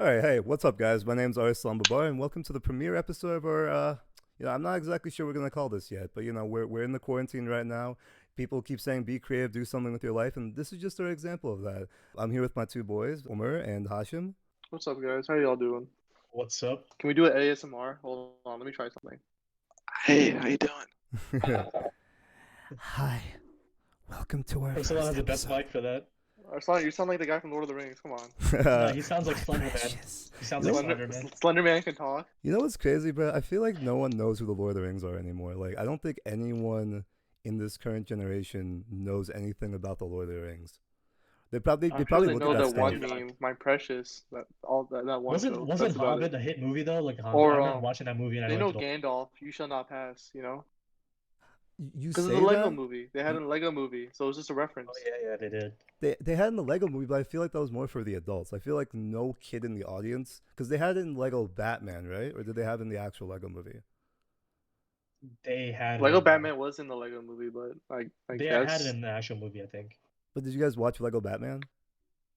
All right, hey, what's up, guys? My name's Arslan Babar, and welcome to the premiere episode of our. I'm not exactly sure what we're gonna call this yet, but we're in the quarantine right now. People keep saying be creative, do something with your life, and this is just an example of that. I'm here with my two boys, Omer and Hashim. What's up, guys? How y'all doing? What's up? Can we do an ASMR? Hold on, let me try something. Hey, how you doing? Hi, welcome to our. Someone has first the best episode. mic for that. You sound like the guy from Lord of the Rings. Come on. No, he sounds like Slender Man. Precious. He sounds like Slender Man. Slender Man can talk. You know what's crazy, bro? I feel like no one knows who the Lord of the Rings are anymore. Like, I don't think anyone in this current generation knows anything about the Lord of the Rings. They probably I'm look sure they know at that that one stuff. meme, My Precious. That one Wasn't show. wasn't That's about Hobbit it. a hit movie though? Like Hobbit. Or, I remember watching that movie and They I know liked it. Gandalf. You shall not pass. You know, You because say it's a Lego that? movie. They had a Lego movie, so it was just a reference. Oh yeah, they did. They had it in the Lego movie, but I feel like that was more for the adults. I feel like no kid in the audience, because they had it in Lego Batman, right? Or did they have it in the actual Lego movie? They had Lego it, Batman was in the Lego movie, but I They guess had it in the actual movie, I think. But did you guys watch Lego Batman?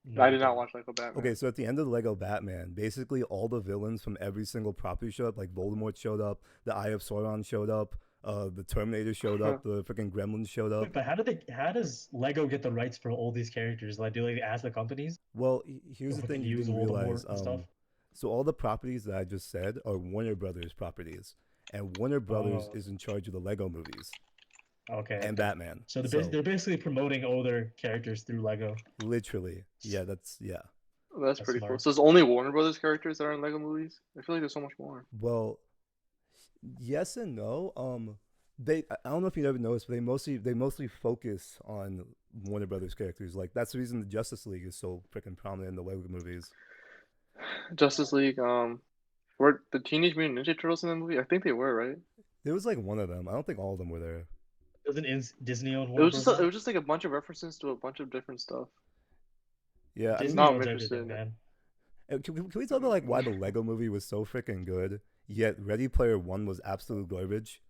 No, I did not didn't. watch Lego Batman. Okay, so at the end of the Lego Batman, basically all the villains from every single property showed up. Like Voldemort showed up, the Eye of Sauron showed up, the Terminator showed up, the freaking Gremlins showed up. Wait, but how does Lego get the rights for all these characters? Like, do they ask the companies? Well, here's Or the if they thing you use didn't Voldemort realize. and stuff? So all the properties that I just said are Warner Brothers properties, and Warner Brothers Oh. is in charge of the Lego movies Okay. and Batman. So they're basically promoting all their characters through Lego. Literally, yeah, that's. That's That's pretty cool. smart. So it's only Warner Brothers characters that are in Lego movies. I feel like there's so much more. Well, yes and no. I don't know if you ever noticed, but they mostly focus on Warner Brothers characters. Like that's the reason the Justice League is so freaking prominent in the Lego movies. Justice League. Were the Teenage Mutant Ninja Turtles in the movie? I think they were, right? There was like one of them. I don't think all of them were there. Doesn't Disney own It Warner was just Bros. it was just like a bunch of references to a bunch of different stuff. Yeah, I Disney not owns interested. everything, man. can we talk about like why the Lego movie was so freaking good, yet Ready Player One was absolute garbage?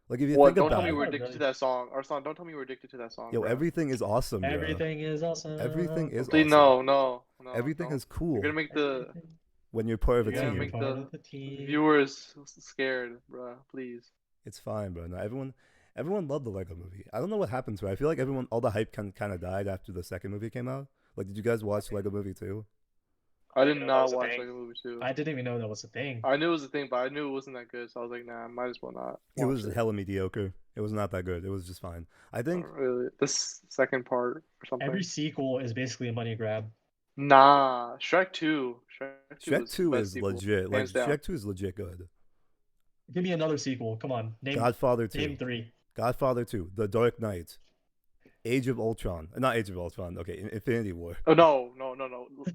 Like if you What? think Don't about tell me it, we're it. addicted to that song. Arslan, don't tell me we're addicted to that song. yo, bro. everything is awesome. Bro. Everything is awesome. Everything is Please, awesome. no. Everything don't. is cool You're gonna make the when you're part of a You're gonna team. make Part the of the team. viewers scared, bro. Please. It's fine, bro. No, everyone loved the Lego movie. I don't know what happened to it. I feel like all the hype kind of died after the second movie came out. Like, did you guys watch Lego movie too? I did know that not was a watch thing. Lego movie 2. I didn't even know that was a thing. I knew it was a thing, but I knew it wasn't that good, so I was like, nah, might as well not. It was watch hella mediocre. It was not that good. It was just fine. I think Really, this second part or something. Every sequel is basically a money grab. Nah, Shrek 2. Shrek was the 2 best is sequel, legit. Like hands down. Shrek 2 is legit good. Give me another sequel. Come on, name Godfather 2. name 3. Godfather 2. The Dark Knight. Age of Ultron. Not Age of Ultron. Okay, Infinity War. Oh no.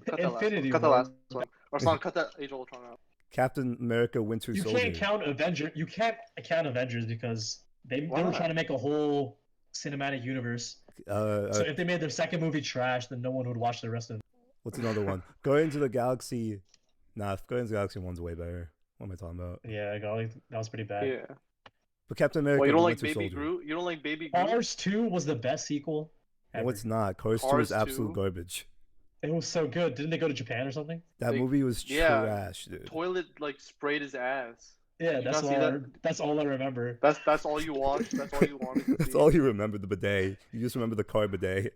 Cut that Infinity last one. Cut that War. last one. Arslan, cut that Age of Ultron out. Captain America Winter You Soldier. can't count Avenger. You can't count Avengers because they Why were not? trying to make a whole cinematic universe. So if they made their second movie trash, then no one would watch the rest of them. What's another one? Guardians of the Galaxy. Nah, Guardians of the Galaxy 1's way better. What am I talking about? Yeah, golly, that was pretty bad. Yeah. But Captain America Well, you don't like Winter Baby Soldier. Groot? You don't like Baby Groot? Cars 2 was the best sequel ever. No, it's not. Cars 2 Cars is absolute 2? garbage. It was so good. Didn't they go to Japan or something? That Like, movie was yeah. trash, dude. Toilet like sprayed his ass. Yeah, You that's not see all. that? That's all I remember. That's all you watched. That's all you wanted to That's see. all you remember, the bidet. You just remember the car bidet.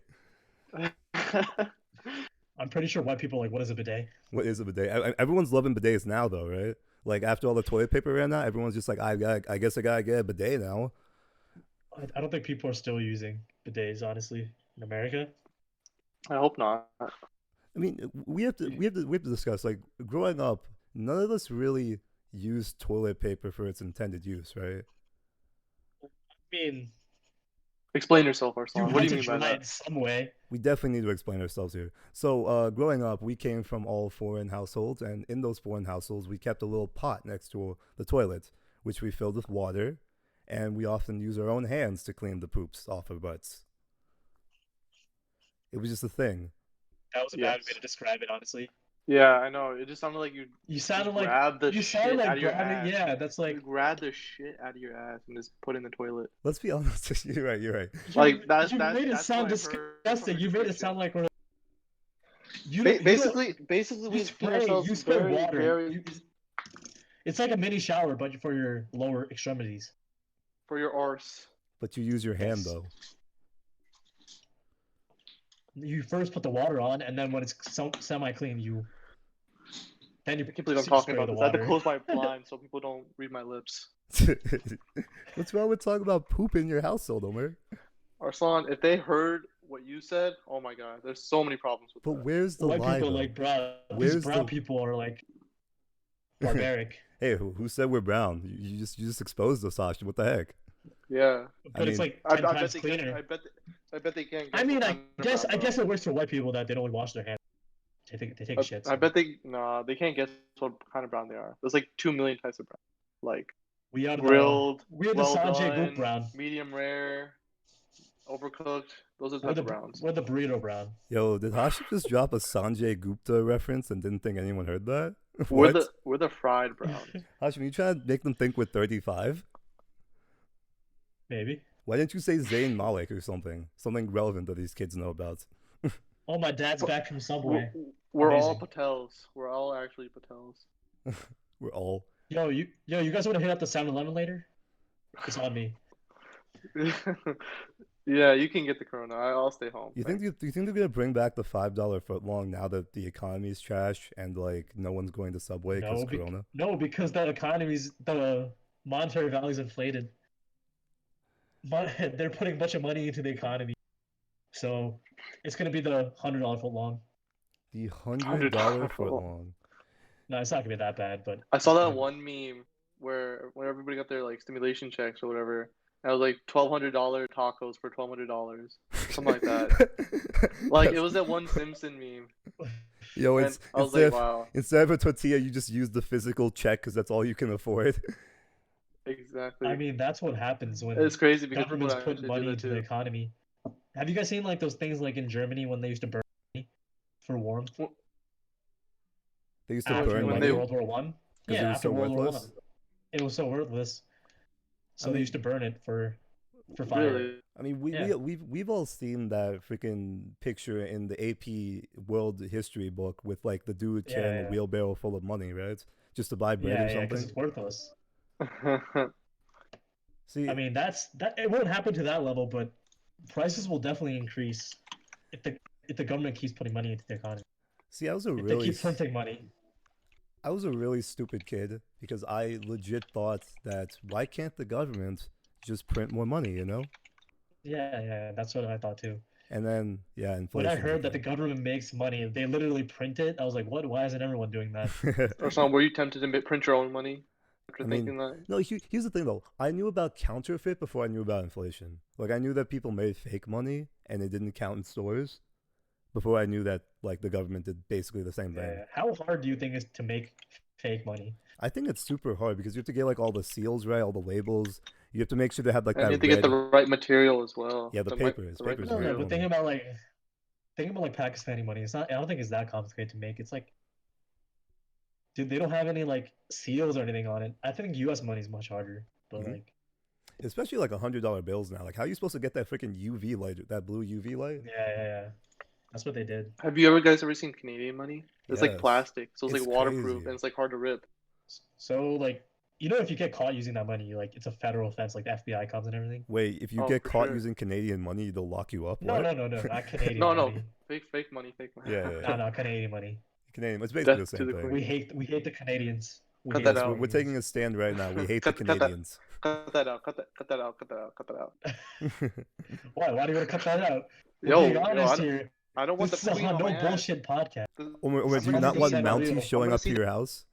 I'm pretty sure white people are like, what is a bidet? What is a bidet? Everyone's loving bidets now, though, right? Like, after all the toilet paper ran out, everyone's just like, I guess I gotta get a bidet now. I don't think people are still using bidets, honestly, in America. I hope not. I mean, we have to discuss, like, growing up, none of us really used toilet paper for its intended use, right? I mean, Explain yourself, you Arslan. had What do to you mean by try it that? in some way. We definitely need to explain ourselves here. So, growing up, we came from all foreign households, and in those foreign households, we kept a little pot next to the toilet, which we filled with water, and we often use our own hands to clean the poops off our butts. It was just a thing. That was a bad Yes. way to describe it, honestly. Yeah, I know. It just sounded like You sounded like grab the you shit sounded like out of your grabbing. ass. Yeah, that's like You grab the shit out of your ass and just put it in the toilet. Let's be honest. You're right. Like, you that's made it that's sound what I heard from disgusting. the You made it description. sound like we're Basically, we you clean ourselves you spray very, water. very It's like a mini shower, but for your lower extremities. for your arse. But you use your hand Yes. though. You first put the water on, and then when it's semi-clean, then you I can't believe I'm you talking spray about the this. I had to water. close my blinds so people don't read my lips. What's wrong with talking about poop in your household, Omer? Arslan, if they heard what you said, oh my god, there's so many problems with But that. where's the White lie, people though? are like, bro, Where's these brown the- people are like barbaric. Hey, who said we're brown? You just exposed us, Sasha. What the heck? Yeah, But it's mean, like I 10 bet times they cleaner. Can, I bet they can't. I mean, I guess guess it works for white people that they don't wash their hands. They take shits. I bet they they can't guess what kind of brown they are. There's like 2 million types of brown, like we are grilled, we're the well Sanjay done, Goop brown. medium rare, overcooked. Those are the We're types of browns. we're the burrito brown. Yo, did Hashim just drop a Sanjay Gupta reference and didn't think anyone heard that? We're What? the fried browns. Hashim, you trying to make them think we're 35? Maybe. Why didn't you say Zayn Malik or something? Something relevant that these kids know about. Oh, my dad's back from Subway. We're all Amazing. Patels. We're all actually Patels. We're all. Yo, you guys want to hit up the 7-Eleven later? It's on me. Yeah, you can get the Corona. I'll stay home. Do you think they're gonna bring back the $5 footlong now that the economy's trash and like no one's going to Subway because Corona? No, because the monetary value's inflated. But they're putting a bunch of money into the economy, so it's gonna be the $100 footlong. The $100 footlong. No, it's not gonna be that bad, but I saw that one meme where everybody got their like stimulation checks or whatever. And it was like $1,200 tacos for $1,200, something like that. Like it was that one Simpson meme. Yo, And it's I was instead, like, wow, instead of a tortilla, you just use the physical check because that's all you can afford. exactly. I mean that's what happens when It's crazy because people governments actually put do money that into the too. economy. Have you guys seen like those things like in Germany when they used to burn money for warmth They used to after burn when money. they- World War One? 'Cause it Yeah, was after so World War worthless? One, it was so worthless. So I they mean- used to burn it for fire. Really? I mean, Yeah. we've all seen that freaking picture in the AP World History book with like the dude carrying Yeah. a wheelbarrow full of money, right? Just to buy bread Yeah, or yeah, because something. it's worthless. See, I mean, that it won't happen to that level, but prices will definitely increase if the government keeps putting money into the economy. see, I was a If really they keep printing money. I was a really stupid kid because I legit thought that why can't the government just print more money, you know? Yeah, that's what I thought too. And then yeah, When inflation. I heard that the government makes money, they literally print it. I was like, what? Why isn't everyone doing that? Or something, were you tempted to print your own money after I mean, thinking that? No, here's the thing though. I knew about counterfeit before I knew about inflation. Like I knew that people made fake money and it didn't count in stores before I knew that like the government did basically the same thing. Yeah. How hard do you think is to make fake money? I think it's super hard because you have to get like all the seals right, all the labels. You have to make sure they have like And that you have to get red. the right material as well. Yeah, the right- papers- right papers No, are no, material. but think about like Pakistani money. It's not. I don't think it's that complicated to make. It's like, dude, they don't have any like seals or anything on it. I think U.S. money is much harder. But Mhm. like, Especially like $100 bills now. Like how are you supposed to get that freaking UV light, that blue UV light? yeah. That's what they did. Have you guys ever seen Canadian money? It's like Yes. plastic, so it's It's like waterproof crazy. and it's like hard to rip. So like, if you get caught using that money, like it's a federal offense. Like the FBI comes and everything. Wait, if you Oh, get for caught sure. using Canadian money, they'll lock you up. No, What? no, not Canadian No, money. fake money. Yeah. No, Canadian money. Canadian. It's basically the Death to same the thing. queen. We hate the Canadians. We Cut hate that the out. We're Canadians. taking a stand right now. We hate the Cut that. Canadians. Cut that out. Cut that out. Why? Why do you want to cut that out? We're Yo, being yo, honest here. I don't want This the is a queen on no my ass. bullshit podcast. Or do you I'm not want 100% Mountie real. showing gonna up see to the- your house?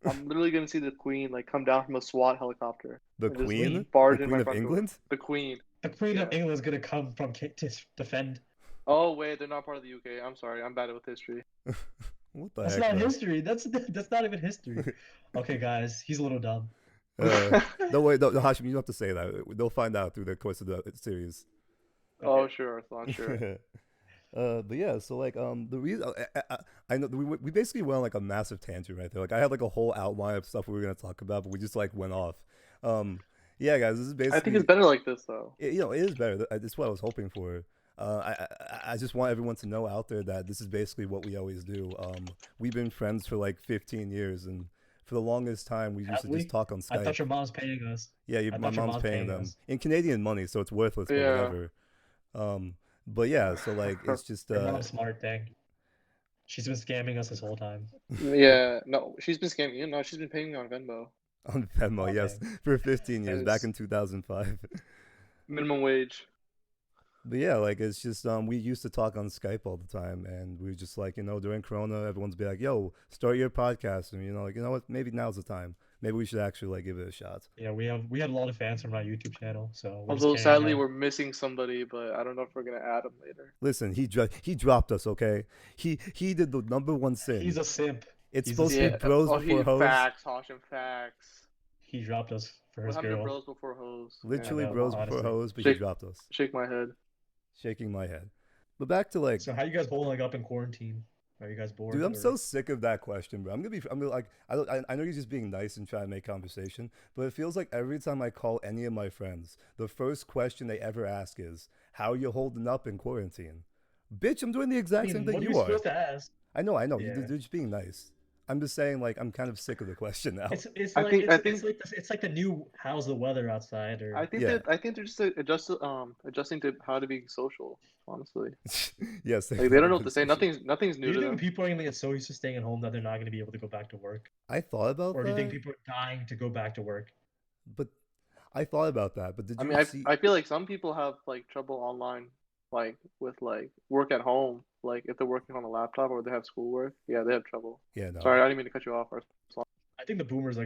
I'm literally gonna see the queen like come down from a SWAT helicopter. The And just Queen? The barge in Queen my of front door. England? The queen. The Queen of Yeah. England is gonna come from to defend. Oh wait, they're not part of the UK. I'm sorry. I'm bad with history. What the That's heck? not bro? history. That's not even history. Okay, guys, he's a little dumb. No, wait, no, Hashim, you don't have to say that. They'll find out through the course of the series. Oh Okay. sure, Arslan, sure. But yeah, so like the reason I know we basically went on like a massive tangent right there. Like I had like a whole outline of stuff we were gonna talk about, but we just like went off. Yeah, guys, this is basically. I think it's better like this though. It is better. That's what I was hoping for. I just want everyone to know out there that this is basically what we always do. We've been friends for like 15 years, and for the longest time, we used Have to just we? talk on I Skype. thought your mom's paying us. Yeah, I my thought your mom's mom's paying paying them us. in Canadian money, so it's worthless, but Yeah. whatever. But yeah, so like it's just Your mom's smart, dang. She's been scamming us this whole time. Yeah, no, she's been scamming you. No, she's been paying me on Venmo. on Venmo, Oh, yes, dang. for 15 years, back Yes. in 2005. Minimum wage. But yeah, like it's just we used to talk on Skype all the time, and we were just like, during Corona, everyone's be like, "Yo, start your podcast," and like, you know what, maybe now's the time. Maybe we should actually like give it a shot. Yeah, we had a lot of fans from our YouTube channel, so we're just Although carrying sadly on. we're missing somebody, but I don't know if we're gonna add him later. Listen, he dropped us, okay? He did the number one sin. He's a simp. It's he's a supposed to simp. be bros Oh, before he hoes. facts, Hoshin, facts. He dropped us for What his happened to girl. bros before hoes? Literally I know, bros honestly. before hoes, but Shake- he dropped us. Shake my head. Shaking my head. But back to like, So how you guys holding up in quarantine? Are you guys bored? dude, I'm or- so sick of that question, bro. I'm gonna like, I know you're just being nice and trying to make conversation, but it feels like every time I call any of my friends, the first question they ever ask is, "How are you holding up in quarantine?" Bitch, I'm doing the I exact mean, same thing what are you you are. supposed to ask? I know. Yeah. You're just being nice. I'm just saying, like, I'm kind of sick of the question now. It's I like think- it's like the new how's the weather outside or I think Yeah. I think they're just adjusting to how to be social. Honestly, Yes, like they don't know what to say. Nothing's do new you to think them. people are gonna get so used to staying at home that they're not gonna be able to go back to work? I thought about Or do you think that, people are dying to go back to work? but I thought about that. But did I you mean, see? I feel like some people have like trouble online, like with like work at home. Like if they're working on a laptop or they have schoolwork, yeah, they have trouble. Yeah, no. Sorry, I didn't mean to cut you off. I think the boomers are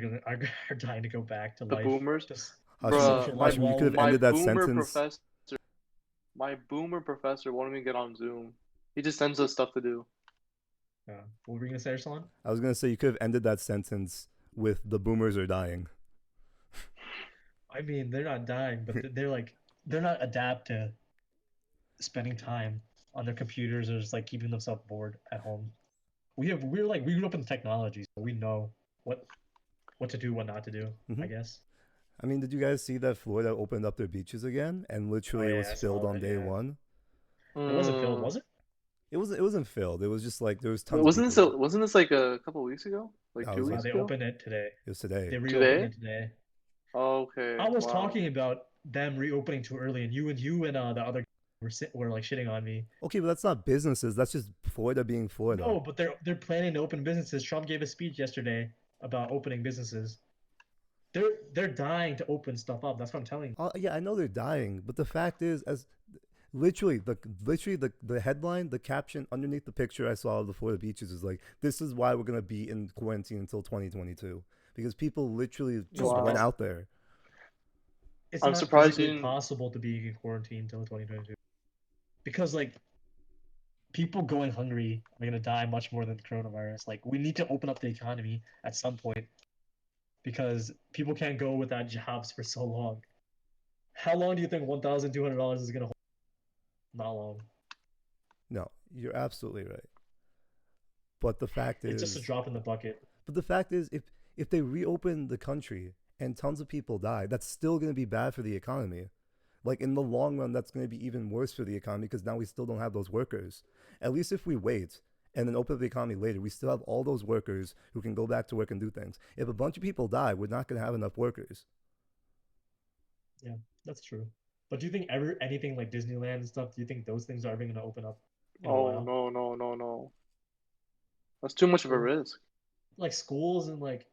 dying to go back to The life. boomers? Just Hashim, social life Hashim, you could have while- ended that boomer sentence. my boomer professor won't even get on Zoom. He just sends us stuff to do. what were you gonna say, Arsalan? I was gonna say you could have ended that sentence with "the boomers are dying." I mean, they're not dying, but they're not adapt to spending time on their computers or just like keeping themselves bored at home. We grew up in technology, so we know what to do, what not to do. I Mhm. guess. I mean, did you guys see that Florida opened up their beaches again, and literally Oh, it yeah, was I saw filled on that, day yeah. one? It wasn't filled, was it? It wasn't filled. It was just like there was tons. Wasn't of this people. wasn't this like a couple weeks ago? Like I 2 was weeks They ago? opened it today. It was today. They Today? reopened it today. Okay. I was wow. talking about them reopening too early, and you and the other were like shitting on me. Okay, but that's not businesses. That's just Florida being Florida. No, but they're planning to open businesses. Trump gave a speech yesterday about opening businesses. They're dying to open stuff up. That's what I'm telling you. Yeah, I know they're dying, but the fact is, as literally the headline, the caption underneath the picture I saw of the Florida beaches is like, "This is why we're gonna be in quarantine until 2022," because people literally just Wow. went out there. It's I'm not surprised you physically didn't- possible to be in quarantine until 2022 because like people going hungry are gonna die much more than the coronavirus. Like we need to open up the economy at some point because people can't go without jobs for so long. How long do you think $1,200 is gonna hold? Not long. No, you're absolutely right. But the fact It's is, just a drop in the bucket. but the fact is, if they reopen the country and tons of people die, that's still going to be bad for the economy. Like in the long run, that's going to be even worse for the economy because now we still don't have those workers. At least if we wait and then open up the economy later, we still have all those workers who can go back to work and do things. If a bunch of people die, we're not going to have enough workers. Yeah, that's true. But do you think anything like Disneyland and stuff? Do you think those things are ever gonna open up? In a Oh while? no. That's too much of a risk. Like schools and like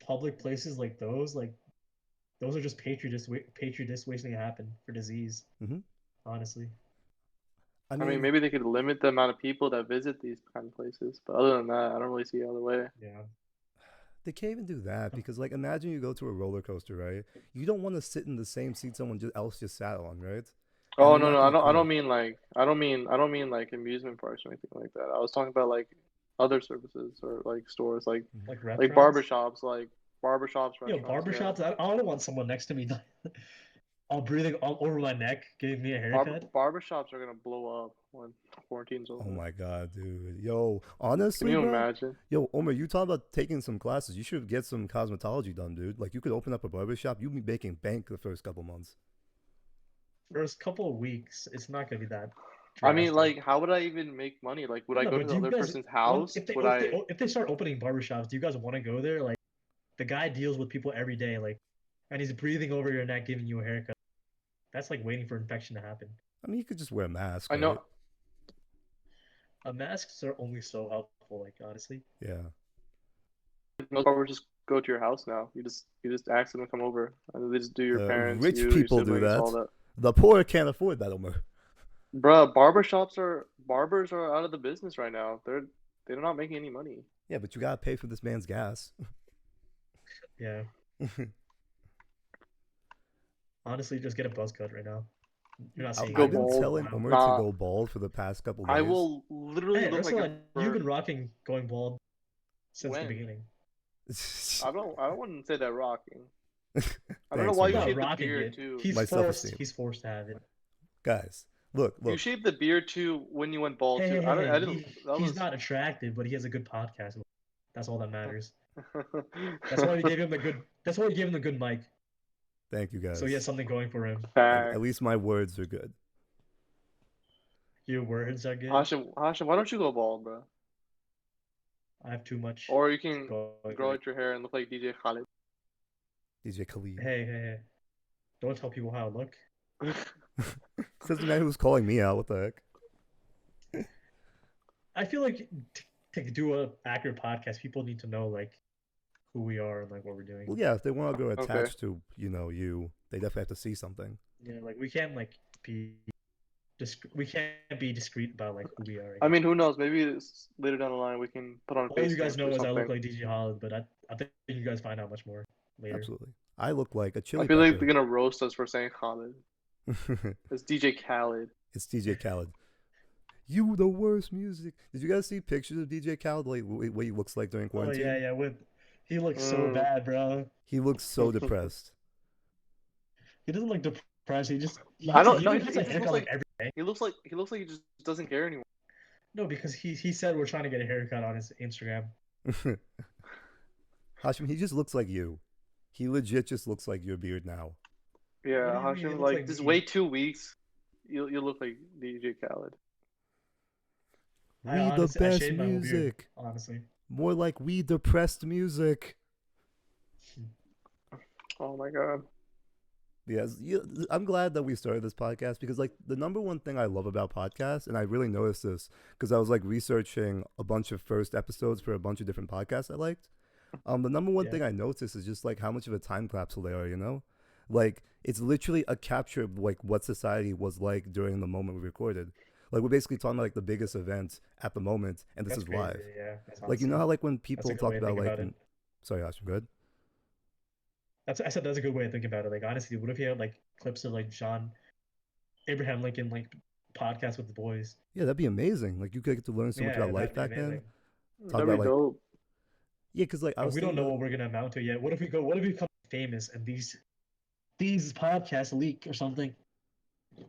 public places like those are just petri dish waiting to happen for disease. Mhm. Honestly, I mean, maybe they could limit the amount of people that visit these kind of places, but other than that, I don't really see the other way. yeah. they can't even do that because, like, imagine you go to a roller coaster, right? You don't want to sit in the same seat someone else just sat on, right? Oh And no, they're no, not gonna I don't clean mean like like amusement parks or anything like that. I was talking about like other services or like stores, like Like like restaurants. barbershops, Yo, restaurants. barbershops. I don't want someone next to me, all breathing all over my neck, giving me a haircut. Barbershops are gonna blow up when quarantine's over. Oh my god, dude. Yo, Can honestly, you bro, imagine? yo, Omar, you talk about taking some classes. You should get some cosmetology done, dude. Like, you could open up a barbershop. You'd be making bank the first couple months. first couple of weeks, it's not gonna be that. I mean, drastic. like, how would I even make money? Like, would I No, go but to the do you other guys person's house? if they Would I? if they start opening barbershops, do you guys want to go there? Like, the guy deals with people every day, like, and he's breathing over your neck, giving you a haircut. That's like waiting for infection to happen. I mean, you could just wear a mask. I know. Right? Masks are only so helpful, like, honestly. Yeah. Most barbers just go to your house now. You just ask them to come over, and they just do your parents, Rich your people do siblings, all that. that. The poor can't afford that, Omer. Bruh, barbers are out of the business right now. They're not making any money. Yeah, but you gotta pay for this man's gas. Yeah. Honestly, just get a buzz cut right now. You're not seeing Go I've been bald. telling Omer Nah. to go bald for the past couple days. I will literally Hey, look like Ursula, a you've been rocking going bald since When? the beginning. I don't want to say that rocking. I don't know Thanks, why Omer. you Not shaved the rocking beard it. too. He's My forced. self-esteem. He's forced to have it. Guys, look. You shaved the beard too when you went bald Hey, too. hey, I hey, didn't. That he's was... not attractive, but he has a good podcast. That's all that matters. That's why we gave him the good. That's why we gave him the good mic. Thank you guys. So he has something going for him. Fact. At least my words are good. Your words are good. Hashim, why don't you go bald, bro? I have too much. Or you can going grow for out your hair and look like DJ Khaled. DJ Khalid. me. Hey. Don't tell people how I look. Says the man who's calling me out. What the heck? I feel like to do a accurate podcast, people need to know like who we are and like what we're doing. Well, yeah, if they want to go Okay. attached to, you, they definitely have to see something. You know, like we can't like be we can't be discreet about like who we are. I mean, who knows? Maybe later down the line we can put on a all face you guys cam know or is I look something. like DJ Holland, but I think you guys find out much more later. Absolutely. I look like a chili I feel like pepper. they're gonna roast us for saying Khaled. It's DJ Khaled. It's DJ Khaled. You the worst music. Did you guys see pictures of DJ Khaled, like what he looks like during Oh quarantine? yeah. He looks so Mm. bad, bro. He looks so depressed. He doesn't look depressed. He I don't he know. gets a He haircut looks like like every day. he looks like he just doesn't care anymore. No, because he said we're trying to get a haircut on his Instagram. Hashim, he just looks like you. He legit just looks like your beard now. Yeah, What do you mean? He Hashim, looks like like just me. wait 2 weeks, you'll look like DJ Khaled. We I the honestly- I best shaved my whole beard, music. honestly. More like we depressed music. Oh my god. Yes, I'm glad that we started this podcast because, like, the number one thing I love about podcasts, and I really noticed this because I was like researching a bunch of first episodes for a bunch of different podcasts I liked. The number one Yeah. thing I noticed is just like how much of a time capsule they are. You know, like it's literally a capture of like what society was like during the moment we recorded. Like we're basically talking about like the biggest events at the moment, and this That's is crazy, live. Yeah, that's Like you know awesome. how like when That's people a good talk way to about think like, about it. sorry, Ash, I'm good. I said that's a good way to think about it. Like honestly, what if you had like clips of like Abraham Lincoln like podcast with the boys? Yeah, that'd be amazing. Like you could get to learn so much about life that'd back be then. amazing. Talk That'd be about, like, dope. Yeah, because like I And was we don't thinking know about- what we're gonna amount to yet. What if we become famous and these podcasts leak or something?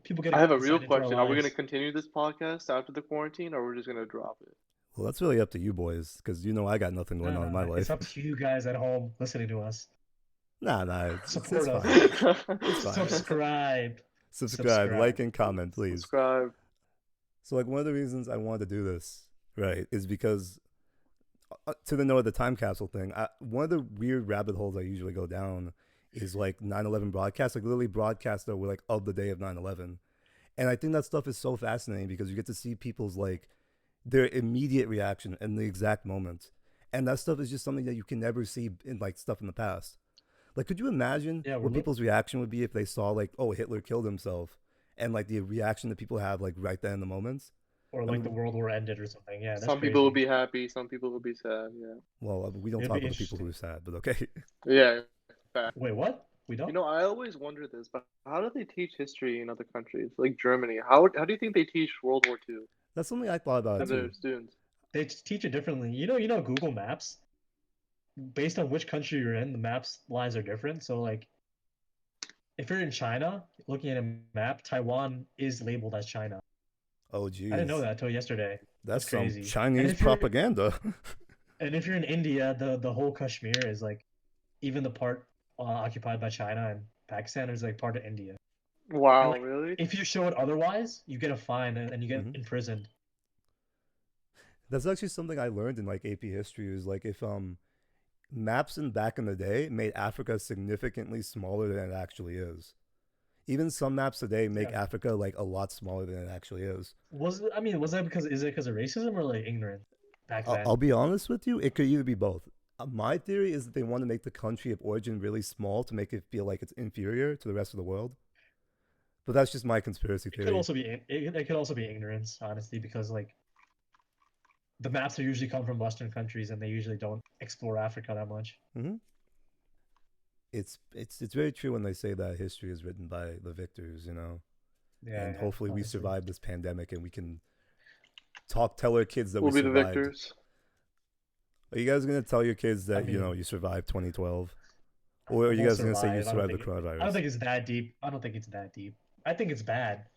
People get I have a real insight into our question. Are we gonna lives. continue this podcast after the quarantine, or we're just gonna drop it? Well, that's really up to you boys, because you know I got nothing going on in my It's life. up to you guys at home listening to us. Nah, it's Support us. fine. It's fine. Subscribe, like, and comment, please. Subscribe. So, like, one of the reasons I wanted to do this, right, is because to the note of the time capsule thing, one of the weird rabbit holes I usually go down is like 9/11 broadcasts, like literally broadcasts that were like of the day of 9/11, and I think that stuff is so fascinating because you get to see people's like their immediate reaction in the exact moment, and that stuff is just something that you can never see in like stuff in the past. Like, could you imagine what people's reaction would be if they saw like, oh, Hitler killed himself, and like the reaction that people have like right then in the moments? Or like the world war ended or something. Yeah, that's Some people will crazy. be happy, some people will be sad. Yeah. Well, we don't It'd talk be about the people who are sad, but okay. Yeah. Fact. Wait, what? We don't? You know, I always wonder this, but how do they teach history in other countries, like Germany? How do you think they teach World War II That's something I thought about to too. their students? They teach it differently. You know Google Maps? Based on which country you're in, the maps lines are different. So like if you're in China, looking at a map, Taiwan is labeled as China. Oh, geez. I didn't know that until yesterday. That's That's some crazy. Chinese if you're- propaganda. And if you're in India, the whole Kashmir is like even the part occupied by China and Pakistan is like part of India. Wow, like, really? if you show it otherwise, you get a fine and you get Mhm. imprisoned. That's actually something I learned in like AP history. Is like if maps in back in the day made Africa significantly smaller than it actually is. Even some maps today make Yeah. Africa like a lot smaller than it actually is. Was that because is it because of racism or like ignorance back then? I'll be honest with you, it could either be both. My theory is that they want to make the country of origin really small to make it feel like it's inferior to the rest of the world. But that's just my conspiracy It could theory. also be it could also be ignorance, honestly, because like the maps are usually come from Western countries and they usually don't explore Africa that much. Hmm. It's very true when they say that history is written by the victors, you know. Yeah, And yeah, hopefully we honestly. survive this pandemic and we can tell our kids that We'll we be the survived. victors. Are you guys gonna tell your kids that I mean, you survived 2012, or are you we'll guys gonna say you survive. survived the I coronavirus? don't think it's that deep. I don't think it's that deep. I think it's bad,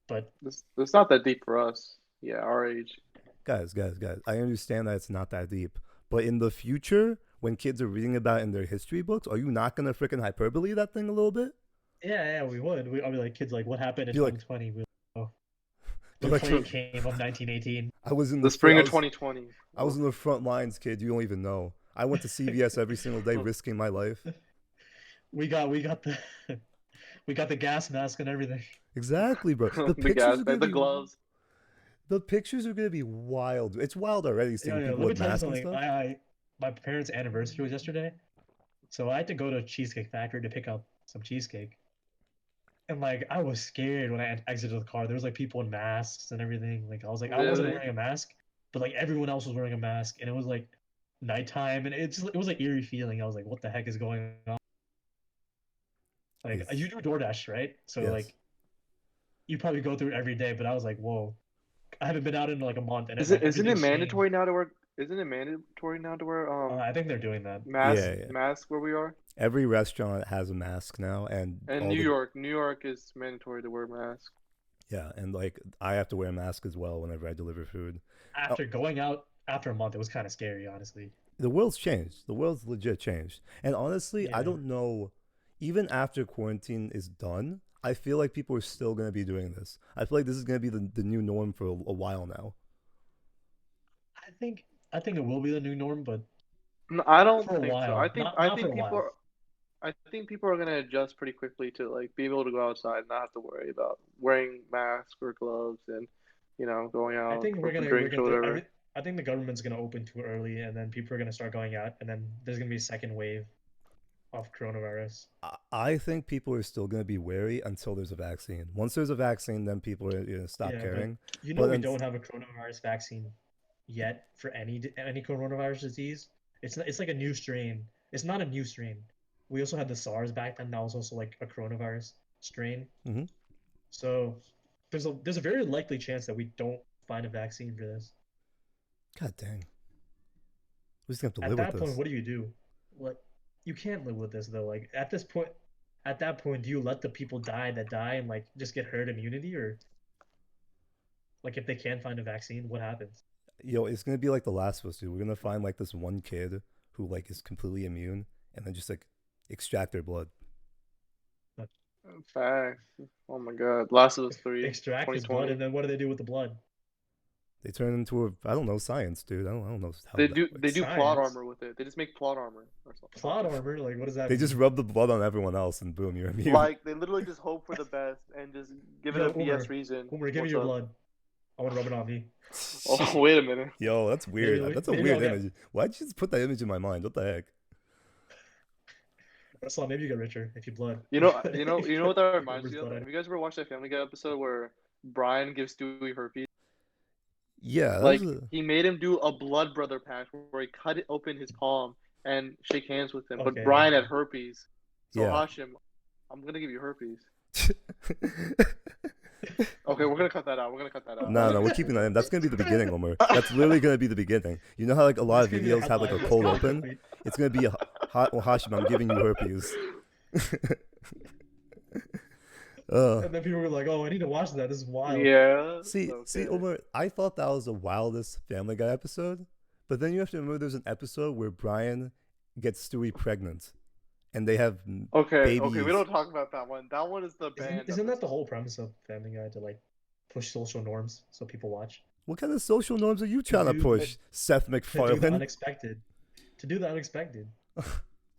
but It's not that deep for us. Yeah, our age. Guys, I understand that it's not that deep, but in the future, when kids are reading about it in their history books, are you not gonna freaking hyperbole that thing a little bit? yeah, we would. I'll be like, kids, like, what happened in Be like- 2020? Be The like, plague came of 1918. I was in The the spring I of was- 2020. I was in the front lines, kid. You don't even know. I went to CVS every single day, risking my life. We got the we got the gas mask and everything. Exactly, bro. The the pictures gas, are gonna the be gloves. the pictures are gonna be wild. It's wild already seeing Yeah, people let me with tell you masks and something. stuff. My parents' anniversary was yesterday, so I had to go to Cheesecake Factory to pick up some cheesecake. And like I was scared when I exited the car. There was like people in masks and everything. Like I was like I wasn't Really? wearing a mask, but like everyone else was wearing a mask, and it was like nighttime, and it was like eerie feeling. I was like, what the heck is going on? Like It's- you do DoorDash, right? So Yes. like you probably go through it every day, but I was like, whoa, I haven't been out in like a month, and Is like it isn't it everything's mandatory now to wear? Isn't it mandatory now to wear changed. I think they're doing that. Yeah. mask where we are? Every restaurant has a mask now, and And all New the York, New York is mandatory to wear mask. yeah, and like I have to wear a mask as well whenever I deliver food. After going out after a month, it was kind of scary, honestly. The world's changed. The world's legit changed. And honestly, I Yeah. don't know. Even after quarantine is done, I feel like people are still going to be doing this. I feel like this is going to be the new norm for a while now. I think it will be the new norm, but No, I don't for a think so. while. I think Not, I not for think a people while. are. I think people are gonna adjust pretty quickly to like be able to go outside and not have to worry about wearing masks or gloves and going I out think for we're gonna drinks or whatever. I think the government's gonna open too early, and then people are gonna start going out, and then there's gonna be a second wave of coronavirus. I think people are still going to be wary until there's a vaccine. Once there's a vaccine, then people are going to stop Yeah, caring. but you know But we then- don't have a coronavirus vaccine yet for any coronavirus disease. It's like a new strain. It's not a new strain. We also had the SARS back then. That was also like a coronavirus strain. Mhm. So there's a very likely chance that we don't find a vaccine for this. God dang. We're just going to have to At live that with point, this. what do you do? Like, you can't live with this though. Like at that point, do you let the people die that die and like just get herd immunity, or like if they can't find a vaccine, what happens? It's going to be like The Last of Us, dude. We're going to find like this one kid who like is completely immune and then just like extract their blood. Facts. Oh my God. Last of Us 3. Extract his blood, 2020. and then what do they do with the blood? They turn into I don't know, science, dude. I don't know how They that do works. plot Science. armor with it. They just make plot armor or something. Plot armor? Like what does that They mean? just rub the blood on everyone else and boom, you're immune. Like they literally just hope for the best and just give it Yo, a BS Umar, reason. Umar, give me What's your up? blood. I want to rub it on me. Oh, wait a minute. Yo, that's weird. Maybe- That's a maybe weird I'll get- image. Why'd you just put that image in my mind? What the heck? Russell, maybe you get richer if you blood. You know what that reminds Umar's me of? blood on Have you guys ever watched that Family Guy episode where Brian gives Stewie herpes? Yeah, that Like was a- he made him do a blood brother patch where he cut it open his palm and shake hands with him. But Okay, Brian okay. had herpes. So Yeah. Hashim, I'm gonna give you herpes. Okay, we're gonna cut that out. No, we're keeping that in. That's gonna be the beginning, Omar. That's literally gonna be the beginning. You know how like a lot of It's gonna be videos have like a headline. cold It's open? gonna be- It's gonna be Hashim, I'm giving you herpes. And then people were like, "Oh, I need to watch that. This is wild." Yeah. See, okay. Omar, I thought that was the wildest Family Guy episode, but then you have to remember there's an episode where Brian gets Stewie pregnant, and they have Okay, babies. we don't talk about that one. That one is the band. Isn't that the whole premise of Family Guy, to like push social norms so people watch? What kind of social norms are you trying to do push, Seth To do the MacFarlane? unexpected. To do the unexpected.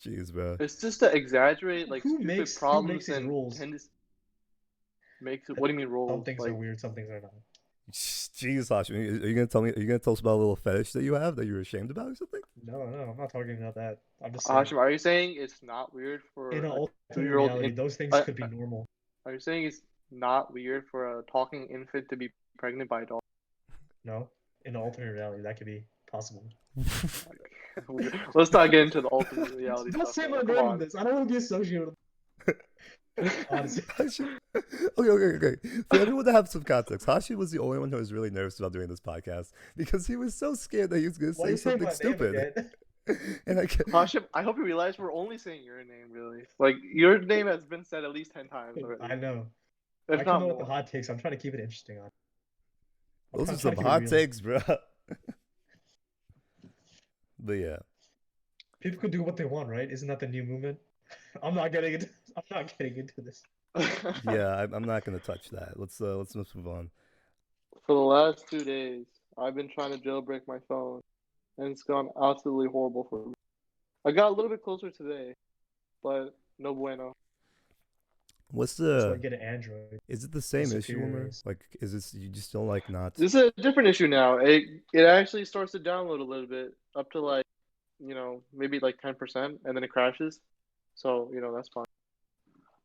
Jeez, bro. It's just to exaggerate like Who stupid makes problems these and rules? makes it. What do you mean rules? Some things Like, are weird, some things are not. Jeez, Hashim, are you gonna tell me? Are you gonna tell us about a little fetish that you have that you're ashamed about or something? No, I'm not talking about that. I'm just saying, Hashim, are you saying it's not weird for in an a alternate 2-year-old? reality, those things uh, could be normal. Are you saying it's not weird for a talking infant to be pregnant by a dog? No, in an alternate reality, that could be possible. Let's not get into the ultimate reality Don't stuff. say my Come name in on. this. I don't want to be associated with honestly. Okay. For everyone to have some context, Hashi was the only one who was really nervous about doing this podcast because he was so scared that he was going to Why say you saying something my name stupid. again? And Hashim, I hope you realize we're only saying your name, really. Like, your name has been said at least 10 times already. I know. If I not come up with the more. hot takes. I'm trying to keep it interesting. those are I'm some trying to keep it hot real. takes, bro. But yeah, People could do what they want, right? Isn't that the new movement? I'm not getting into this. yeah, I'm not going to touch that. Let's move on. For the last 2 days, I've been trying to jailbreak my phone, and it's gone absolutely horrible for me. I got a little bit closer today, but no bueno. What's So I the? get an Android. Is it the same issue, superior Omer? race. Like, is this you just don't like not? This is a different issue now. It actually starts to download a little bit, up to like, maybe like 10%, and then it crashes. So, that's fine.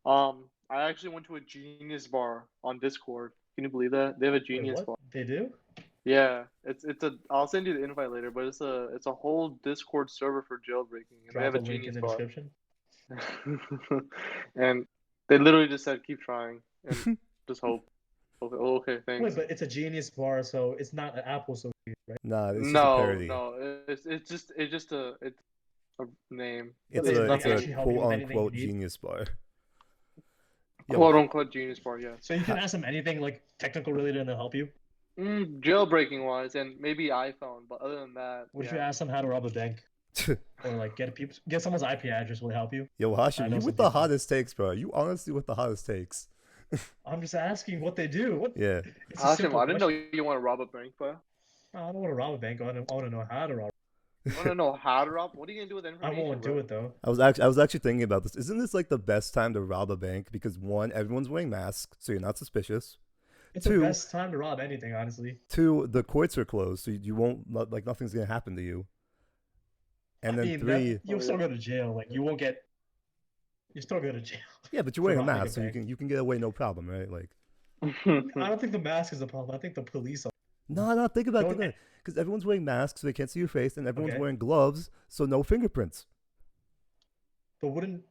I actually went to a Genius bar on Discord. Can you believe that? They have a Wait, Genius what? bar. They do? Yeah, it's a. I'll send you the invite later, but it's a whole Discord server for jailbreaking, and they Drop have a a link in Genius the bar. description. And they literally just said keep trying and just hope. Okay, thanks. Wait, but it's a Genius bar, so it's not an Apple associate, right? Nah, it's just a No, parody. it's just a name. It's Does it, a like, it's a actually help you quote with anything unquote you need? genius bar. Yo, Quote unquote Genius bar, yes. So you can ask them anything like technical related and they'll help you? Jailbreaking wise, and maybe iPhone, but other than that, What if yeah. you ask them how to rob a bank? Or like get someone's IP address, will it help you? Yo, I Hashim, know you some with the people. hottest takes, bro. You honestly with the hottest takes. I'm just asking what they do. What? Yeah. It's a Hashim, simple I didn't know question. you want to rob a bank, bro. No, I don't want to rob a bank. I want to know how to rob. You want to know how to rob? What are you gonna do with that I information? won't do it though. I was actually thinking about this. Isn't this like the best time to rob a bank? Because one, everyone's wearing masks, so you're not suspicious. It's Two- the best time to rob anything, honestly. Two, the courts are closed, so you won't like nothing's gonna happen to you. And then three, you'll still go to jail. Like you won't get. You still go to jail. yeah, but you're for wearing a robbing a mask, so bank. you can get away no problem, right? Like, I don't think the mask is the problem. I think the police are. no, think about Don't- it, because everyone's wearing masks, so they can't see your face, and everyone's Okay. wearing gloves, so no fingerprints. But wouldn't.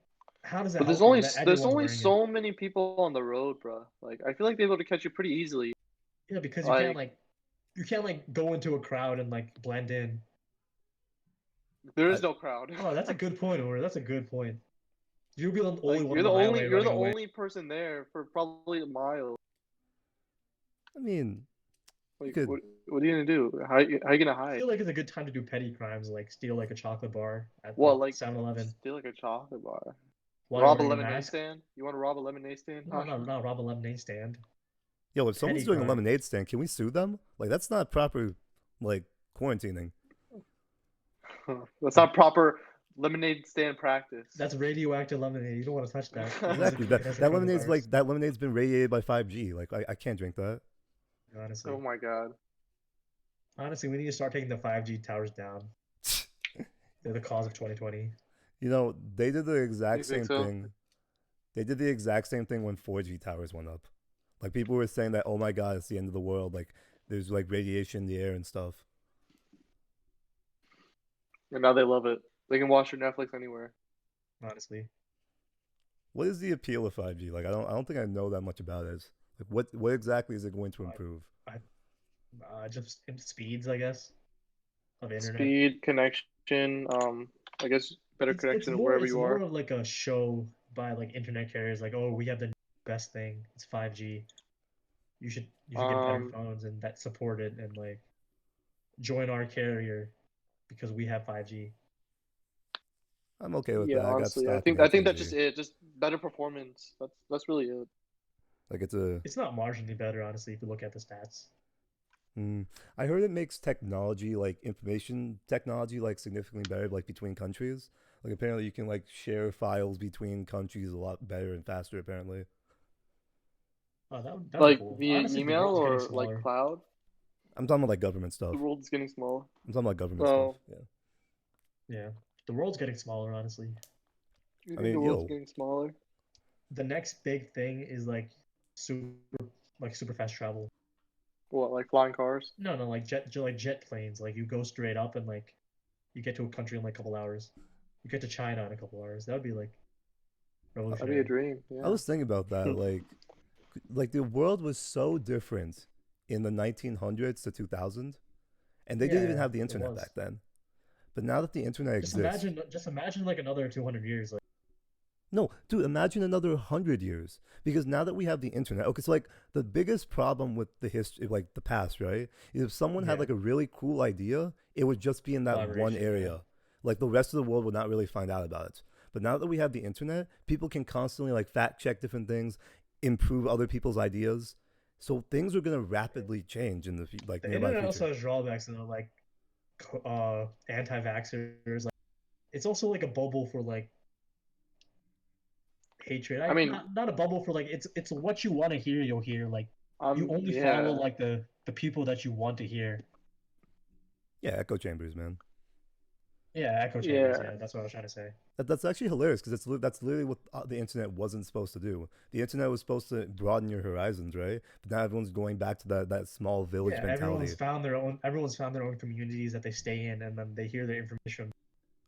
How does that But help you that there's everyone's only wearing it? so many people on the road, bro. Like I feel like they're able to catch you pretty easily. Yeah, because like- you can't like go into a crowd and like blend in. There is no crowd. Oh, that's a good point, Or that's a good point. You'll be the only Like, one you're on the the only highway you're the running away. only person there for probably a mile. I mean, Like could- what are you gonna do? How you gonna I hide? feel like it's a good time to do petty crimes, like steal like a chocolate bar at What, like 7-Eleven. steal like a chocolate bar? While Rob a wearing lemonade mask. stand? You want to rob a lemonade stand? No, not rob a lemonade stand. yo, if someone's Petty doing a crime. lemonade stand, can we sue them? Like, that's not proper, like, quarantining. That's not proper lemonade stand practice. That's radioactive lemonade. You don't want to touch that. Exactly. It That, has a that lemonade's coronavirus. that lemonade's been radiated by 5G. Like, I can't drink that. Honestly, Oh my god. honestly, we need to start taking the 5G towers down. They're the cause of 2020. You know, they did the exact You same think so? thing. They did the exact same thing when 4G towers went up. Like, people were saying that, oh my god, it's the end of the world. Like, there's like radiation in the air and stuff. And now they love it. They can watch their Netflix anywhere. Honestly, What is the appeal of 5G? Like, I don't think I know that much about it. Like, what exactly is it going to improve? just speeds, I guess, of internet. Speed, connection, I guess better connection wherever you are. It's more of like a show by like internet carriers, like, oh, we have the best thing. It's 5G. You should get better phones and that support it and like join our carrier because we have 5G. I'm okay with Yeah, that. I got honestly, I stock think in I think that's AT&T. just it. Just better performance. That's really it. Like it's a. It's not marginally better, honestly, if you look at the stats. I heard it makes technology, like information technology, like significantly better, like between countries. Like apparently you can like share files between countries a lot better and faster. Apparently, Oh, that'd be Like cool. via Honestly, the email world's getting or like smaller. cloud. I'm talking about like government The stuff. world is getting smaller. I'm talking about government stuff. Oh, Yeah. Yeah, the world's getting smaller, honestly. you I think the mean, world's yo, getting smaller? The next big thing is like super, super fast travel. What, like flying cars? No, no, like jet planes. Like you go straight up and like you get to a country in like a couple hours. You get to China in a couple hours. That would be like That'd be a revolutionary. dream. I Yeah. was thinking about that. Like the world was so different in the 1900s to 2000, and they didn't even Yeah, have the it internet was. back then. But now that the internet Just exists, imagine like another 200 years. Like no, dude, imagine another 100 years. Because now that we have the internet, okay, so like the biggest problem with the history, like the past, right, is if someone had Yeah. like a really cool idea, it would just be in that one Collaboration, yeah. area. Like the rest of the world would not really find out about it. But now that we have the internet, people can constantly like fact check different things, improve other people's ideas. So things are gonna rapidly change in the like the nearby internet future. also has drawbacks, though, like anti-vaxxers. Like it's also like a bubble for like hatred. I mean, Not a bubble for like it's what you want to hear. You'll hear like you only follow yeah. like the people that you want to hear. Yeah, echo chambers, man. Yeah, echo chambers. Yeah. Yeah, that's what I was trying to say. That's actually hilarious because that's literally what the internet wasn't supposed to do. The internet was supposed to broaden your horizons, right? But now everyone's going back to that small village Yeah, mentality. everyone's found their own communities that they stay in, and then they hear their information.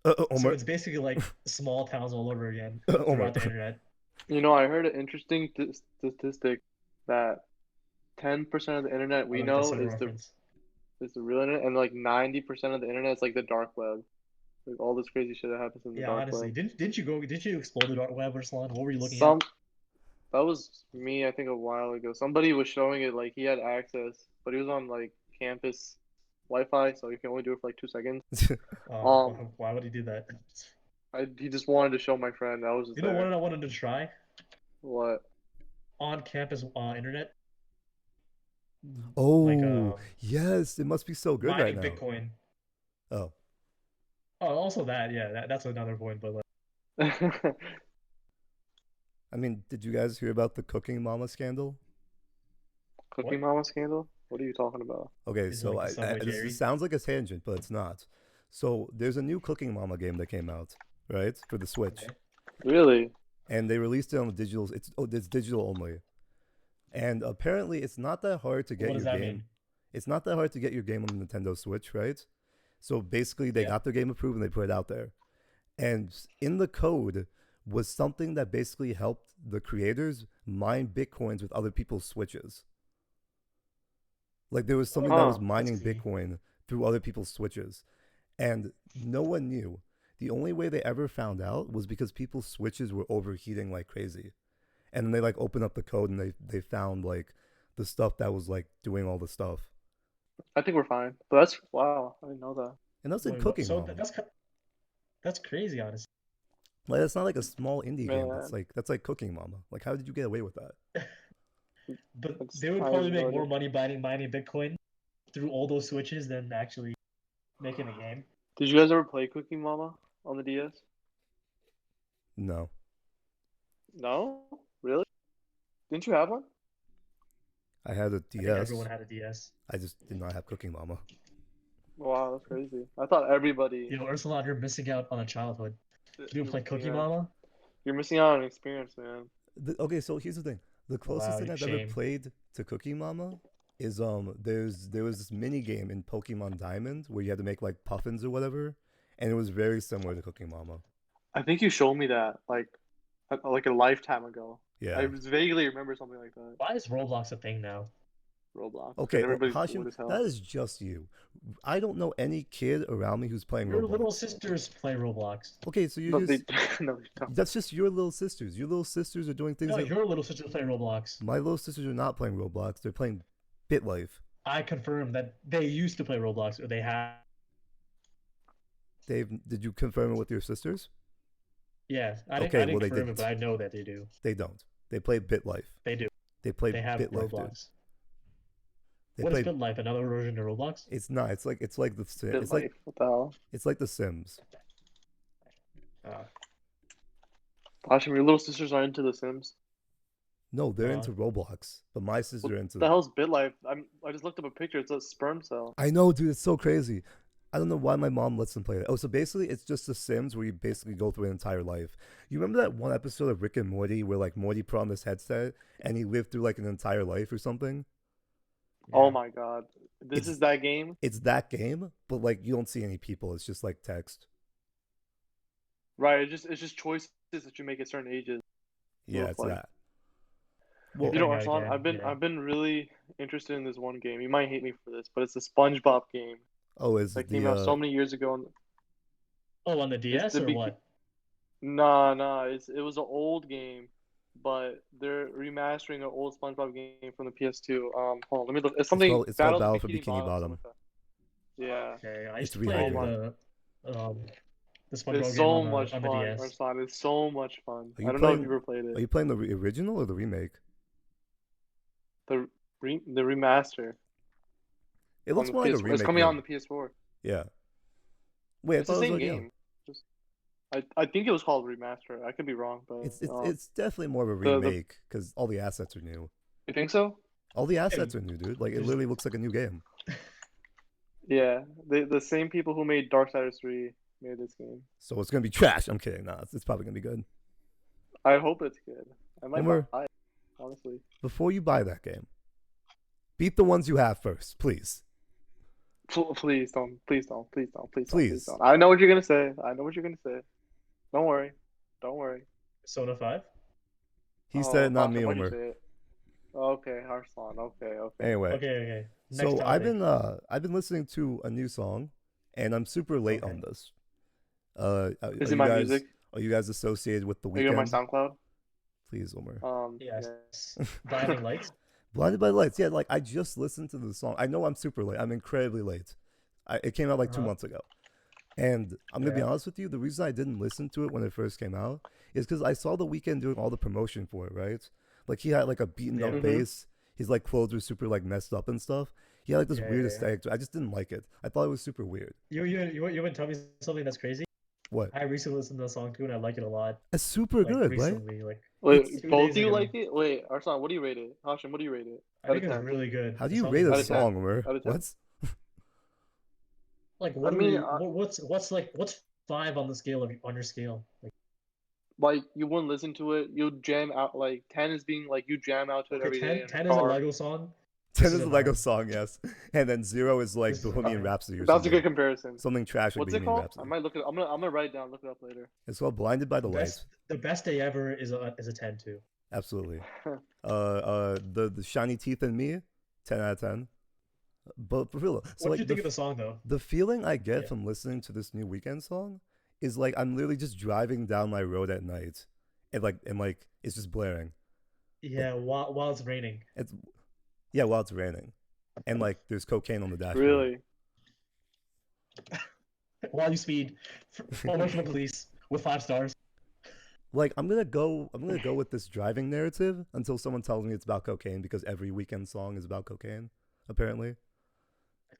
So Omar, it's basically like small towns all over again Omar. throughout the internet. You know, I heard an interesting statistic that 10% of the internet we I like know this little is reference. the real internet, and like 90% of the internet is like the dark web. Like all this crazy shit that happens in the Yeah, dark honestly, web. didn't you explore the dark web, Ruslan? What were you looking Some at? That was me, I think, a while ago. Somebody was showing it like he had access, but he was on like campus Wi-Fi, so you can only do it for like 2 seconds. Why would he do that? He just wanted to show my friend. I was just You know there. what I wanted to try? What? On campus internet. Oh, Like yes, it must be so good right mining now. Bitcoin. Oh, Oh, also that, yeah, that's another point. But like, I mean, did you guys hear about the Cooking Mama scandal? Cooking What? Mama scandal? What are you talking about? Okay, Is it so like the Subway this Cherry? sounds like a tangent, but it's not. So there's a new Cooking Mama game that came out, right, for the Switch, Okay. Really? and they released it on the digital. It's digital only, and apparently it's not that hard to get What does your that game. mean? It's not that hard to get your game on the Nintendo Switch, right? So basically, they Yeah. got their game approved and they put it out there, and in the code was something that basically helped the creators mine bitcoins with other people's switches. Like there was something that was Huh. mining That's cool. Bitcoin through other people's switches, and no one knew. The only way they ever found out was because people's switches were overheating like crazy, and then they like opened up the code and they found like the stuff that was like doing all the stuff. I think we're fine. But that's wow. I didn't know that. And that's like Wait, Cooking so Mama. that's crazy, honestly. Like that's not like a small indie game. Man. That's like Cooking Mama. Like how did you get away with that? But That's they would I probably have make no more idea. money mining Bitcoin through all those switches than actually making a game. Did you guys ever play Cooking Mama on the DS? No. No? Really? Didn't you have one? I had a I think DS. everyone had a DS. I just did not have Cooking Mama. Wow, that's crazy. I thought everybody. You know, Ursula, you're missing out on a childhood. Did you You're play missing Cookie out- Mama? You're missing out on an experience, man. Okay, so here's the thing. The closest Wow, thing I've ever shame. played to Cooking Mama is there was this mini game in Pokemon Diamond where you had to make like puffins or whatever, and it was very similar to Cooking Mama. I think you showed me that like a lifetime ago. Yeah. I vaguely remember something like that. Why is Roblox a thing now? Roblox. Okay, well, Everybody's Hashim, bored as hell. that is just you. I don't know any kid around me who's playing Your Roblox. little sisters play Roblox. Okay, so you No, just no, they don't. that's just your little sisters. Your little sisters are doing things No, that your little sisters play Roblox. my little sisters are not playing Roblox. They're playing BitLife. I confirm that they used to play Roblox, or they have. Dave, did you confirm it with your sisters? Yeah, I Okay, didn't well, they confirm it, didn't. but I know that they do. They don't. They play BitLife. They do. They play They have BitLife, dude. Roblox. They What is play. BitLife? Another version of Roblox? It's not. It's like the Sim. Bit It's like life. What the hell? The Sims. Uh, Gosh, your little sisters are into The Sims. No, they're Uh, into Roblox, but my sister What into. the hell's BitLife? I just looked up a picture. It's a sperm cell. I know, dude. It's so crazy. I don't know why my mom lets them play it. Oh, so basically, it's just The Sims where you basically go through an entire life. You remember that one episode of Rick and Morty where like Morty put on this headset and he lived through like an entire life or something? Oh yeah. my god. This It's- is that game? It's that game, but like you don't see any people. It's just like text. Right, it's just choices that you make at certain ages. Yeah, Looks it's like. that. Well, You know, Depending on Arslan, the game, yeah. I've been really interested in this one game. You might hate me for this, but it's the SpongeBob game oh, is that it came out so the many years ago. Oh, on the DS the or big- what? Nah, it was an old game, but they're remastering an old SpongeBob game from the PS2. Hold on, let me look. It's something it's called Battle Battle for of Bikini Bottom. something like that. Yeah, Okay, I It's used to play rehydrated. the SpongeBob it's game so on the much on fun, the DS. Arslan. It's so much fun. Are you I don't know if playing- you've ever played Are it. you playing the original or the remake? The remaster. It looks on the more like a PS4. remake. It's coming out on game. the PS4. Yeah. Wait, I It's thought the it was same like, yeah. game. Just, I think it was called remaster. I could be wrong, but It's definitely more of a the- remake because all the assets are new. you think so? All the assets are new, dude. Like it There's- literally looks like a new game. Yeah, the same people who made Darksiders 3 made this game. So it's gonna be trash. I'm kidding. Nah, it's probably gonna be good. I hope it's good. I might Homer. buy it, honestly. Before you buy that game, beat the ones you have first, please. Please don't. Please don't. Please don't. Please don't. Please. Please don't. I know what you're gonna say. I know what you're gonna say. Don't worry. Don't worry. Persona 5? He said it, not Pasha, me, why'd you Homer. say it? Okay, Arslan. Okay. Anyway, Okay. Next so I've topic. been listening to a new song, and I'm super late Okay. on this. Is it my music? Are you guys associated with the Are you on my weekend? SoundCloud? Please, Homer. Yes. Blinding Lights? Blinded by Lights. Yeah, like I just listened to the song. I know I'm super late. I'm incredibly late. It came out like 2 Uh-huh. months ago. And I'm gonna be Yeah. honest with you, the reason I didn't listen to it when it first came out is because I saw The Weeknd doing all the promotion for it, right? Like he had like a beaten Yeah. up Mhm. bass. His like clothes were super like messed up and stuff. He had like this Yeah, weird yeah, aesthetic. I just didn't like it. I thought it was super weird. You want to tell me something that's crazy? What? I recently listened to the song too, and I like it a lot. It's super Like good, right? recently, like Wait, 2 both days of you ago. like it? Wait, Arslan, what do you rate it? Hashim, what do you rate it? I Out think of it's 10. really good. How do The you song rate is a Out really of 10. song, Homer? Out of 10. What? Like what? I mean, what's 5 on the scale of on your scale? Like you wouldn't listen to it, you'll jam out. Like 10 is being like you jam out to it Okay, every day 10, in 10 your is a car. Lego song. 10 This is is a a Lego nine. song, yes. And then 0 is like This is a Bohemian nine. Rhapsody or That's a something. good comparison. Something trash like What's it Bohemian called? Rhapsody. I might look it. I'm gonna write it down. Look it up later. It's called Blinded by the Light. The best day ever is a 10 too. Absolutely. The Shiny Teeth in Me, 10 out of 10. But for real, so What like do you think of the song though? the feeling I get Yeah. from listening to this new Weekend song is like I'm literally just driving down my road at night, and like it's just blaring. Yeah, while it's raining. It's yeah, while it's raining, and like there's cocaine on the dashboard. Really? While you speed, almost from the police with 5 stars. Like I'm gonna go with this driving narrative until someone tells me it's about cocaine because every Weekend song is about cocaine, apparently.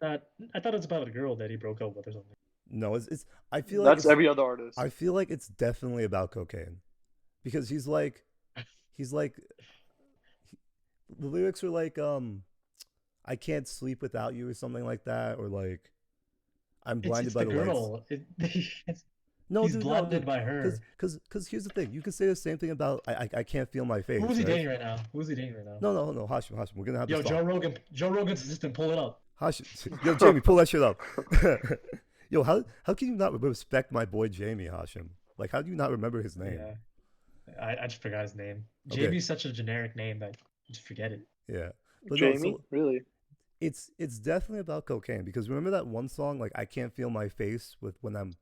I thought it was about a girl that he broke up with or something. No, it's I feel like That's it's, every other artist. I feel like it's definitely about cocaine, because he's like, the lyrics are like, I can't sleep without you or something like that, or like, I'm blinded It's by the the lights. girl. No, he's dude, blinded by her. Because here's the thing, you can say the same thing about I can't feel my face. Who's he right? dating right now? Who's he dating right now? No, Hashim, we're gonna have Yo, this Joe talk. Rogan's assistant, pull it up. Hashim, yo, Jamie, pull that shit up. Yo, how can you not respect my boy Jamie, Hashim? Like, how do you not remember his name? Yeah, I just forgot his name. Okay. Jamie's such a generic name that you just forget it. Yeah. But no, Jamie? so Really? it's definitely about cocaine, because remember that one song, like I can't feel my face when I'm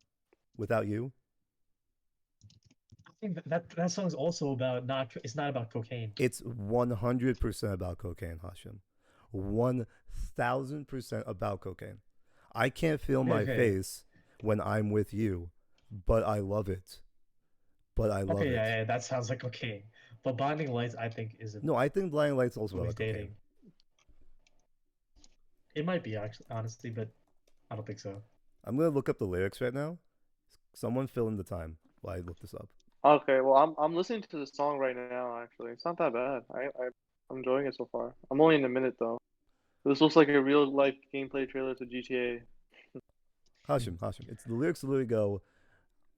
without you? I think that song's also about it's not about cocaine. It's 100% about cocaine, Hashim. 1000% about cocaine. I can't feel my Okay. face when I'm with you, but I love it. but I love Okay, it. yeah, that sounds like cocaine. But Blinding Lights, I think, is No, I think Blinding Lights also who about he's cocaine. dating. It might be actually, honestly, but I don't think so. I'm gonna look up the lyrics right now. Someone fill in the time while I look this up. Okay, well, I'm listening to the song right now. Actually, it's not that bad. I'm enjoying it so far. I'm only in a minute though. This looks like a real life gameplay trailer to GTA. Hashim. It's the lyrics literally go,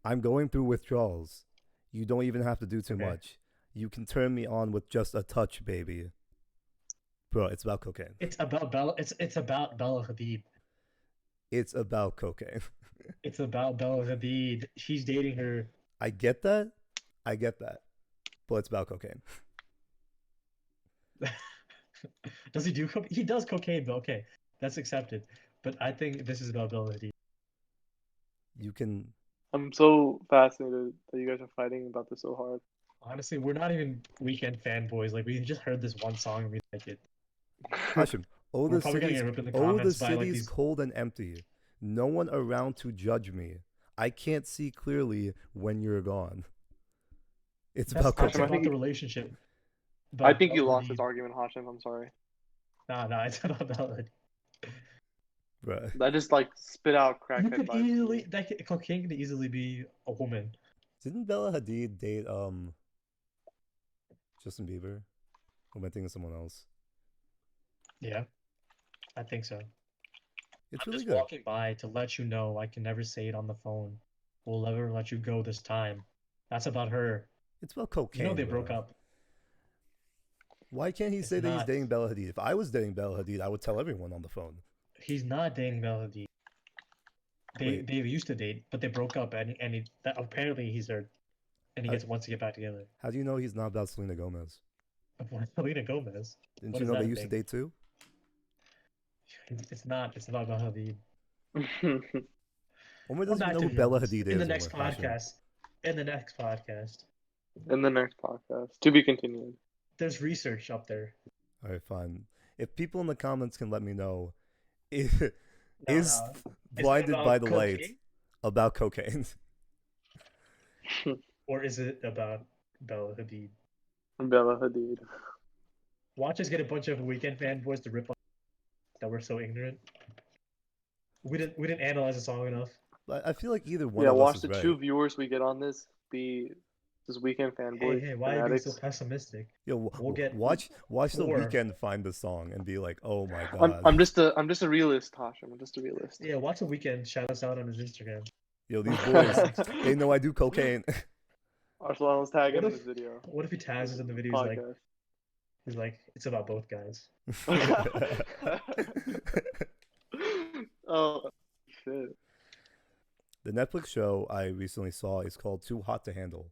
"I'm going through withdrawals. You don't even have to do too Okay. much. You can turn me on with just a touch, baby." Bro, it's about cocaine. It's about Bella. It's about Bella Hadid. It's about cocaine. It's about Bella Hadid. She's dating her. I get that. But it's about cocaine. Does he do cocaine? He does cocaine, but okay, that's accepted. But I think this is about Bella Hadid. You can. I'm so fascinated that you guys are fighting about this so hard. Honestly, we're not even Weekend fanboys. Like we just heard this one song and we like it. Hashim. Oh, We're the probably gonna city's, get ripped in the oh, the comments by like city's these. cold and empty. No one around to judge me. I can't see clearly when you're gone. It's That's about not cocaine. about the relationship. I About think you Bella lost this Hadid. argument, Hashim. I'm sorry. Nah, it's about Bella Hadid. Right. That just like spit out You crackhead could vibes. easily cocaine could easily be a woman. Didn't Bella Hadid date Justin Bieber? Or am I thinking of someone else? Yeah, I think so. It's I'm really just good. walking by to let you know I can never say it on the phone. We'll never let you go this time. That's about her. It's about cocaine. You know they bro. broke up. Why can't he It's say that he's not. dating Bella Hadid? If I was dating Bella Hadid, I would tell everyone on the phone. He's not dating Bella Hadid. Wait. They used to date, but they broke up, and apparently he's there, and he I- wants to get back together. How do you know he's not about Selena Gomez? Selena Gomez. Didn't What you is know that they a used to thing? date too? It's not. It's about Bella Hadid. Omar Come doesn't back know to who Bella viewers Hadid is. in the next Omar, Hashim. podcast. In the next podcast, In the next podcast, to be continued. there's research up there. All right, fine. If people in the comments can let me know, is No, is no. Is it Blinded about by the Light cocaine, about cocaine? or is it about Bella Hadid? Bella Hadid. Watch us get a bunch of Weekend fanboys to rip on that we're so ignorant. We didn't analyze the song enough. I feel like either one Yeah, of watch us the is right. 2 viewers we get on this be this weekend fanboys. Hey, why are you being so fanatics. pessimistic? Yo, We'll get watch the 4. Weekend find the song and be like, oh my god. I'm just a realist, Tasha. I'm just a realist. Yeah, watch the Weekend shout us out on his Instagram. Yo, these boys, they know I do cocaine. Arslan, let's tag What him in if- this video. What if he tags us in the video? He's like, it's about both guys. Podcast. Oh shit. The Netflix show I recently saw is called Too Hot to Handle.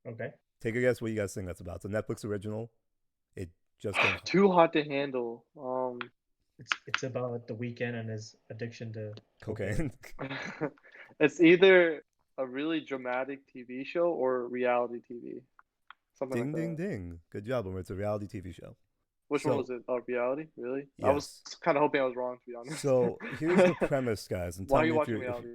Okay. Take a guess what you guys think that's about. It's a Netflix original. It just came. Too hot to handle. It's about the Weekend and his addiction to Cocaine. It's either a really dramatic TV show or reality TV. Something Ding, like ding, that. ding. Good job, Omar. It's a reality TV show. Which So- one was it? Oh, reality? Really? I was Yes. kind of hoping I was wrong, to be honest. So here's the premise, guys. And Why tell are you me if watching you're, reality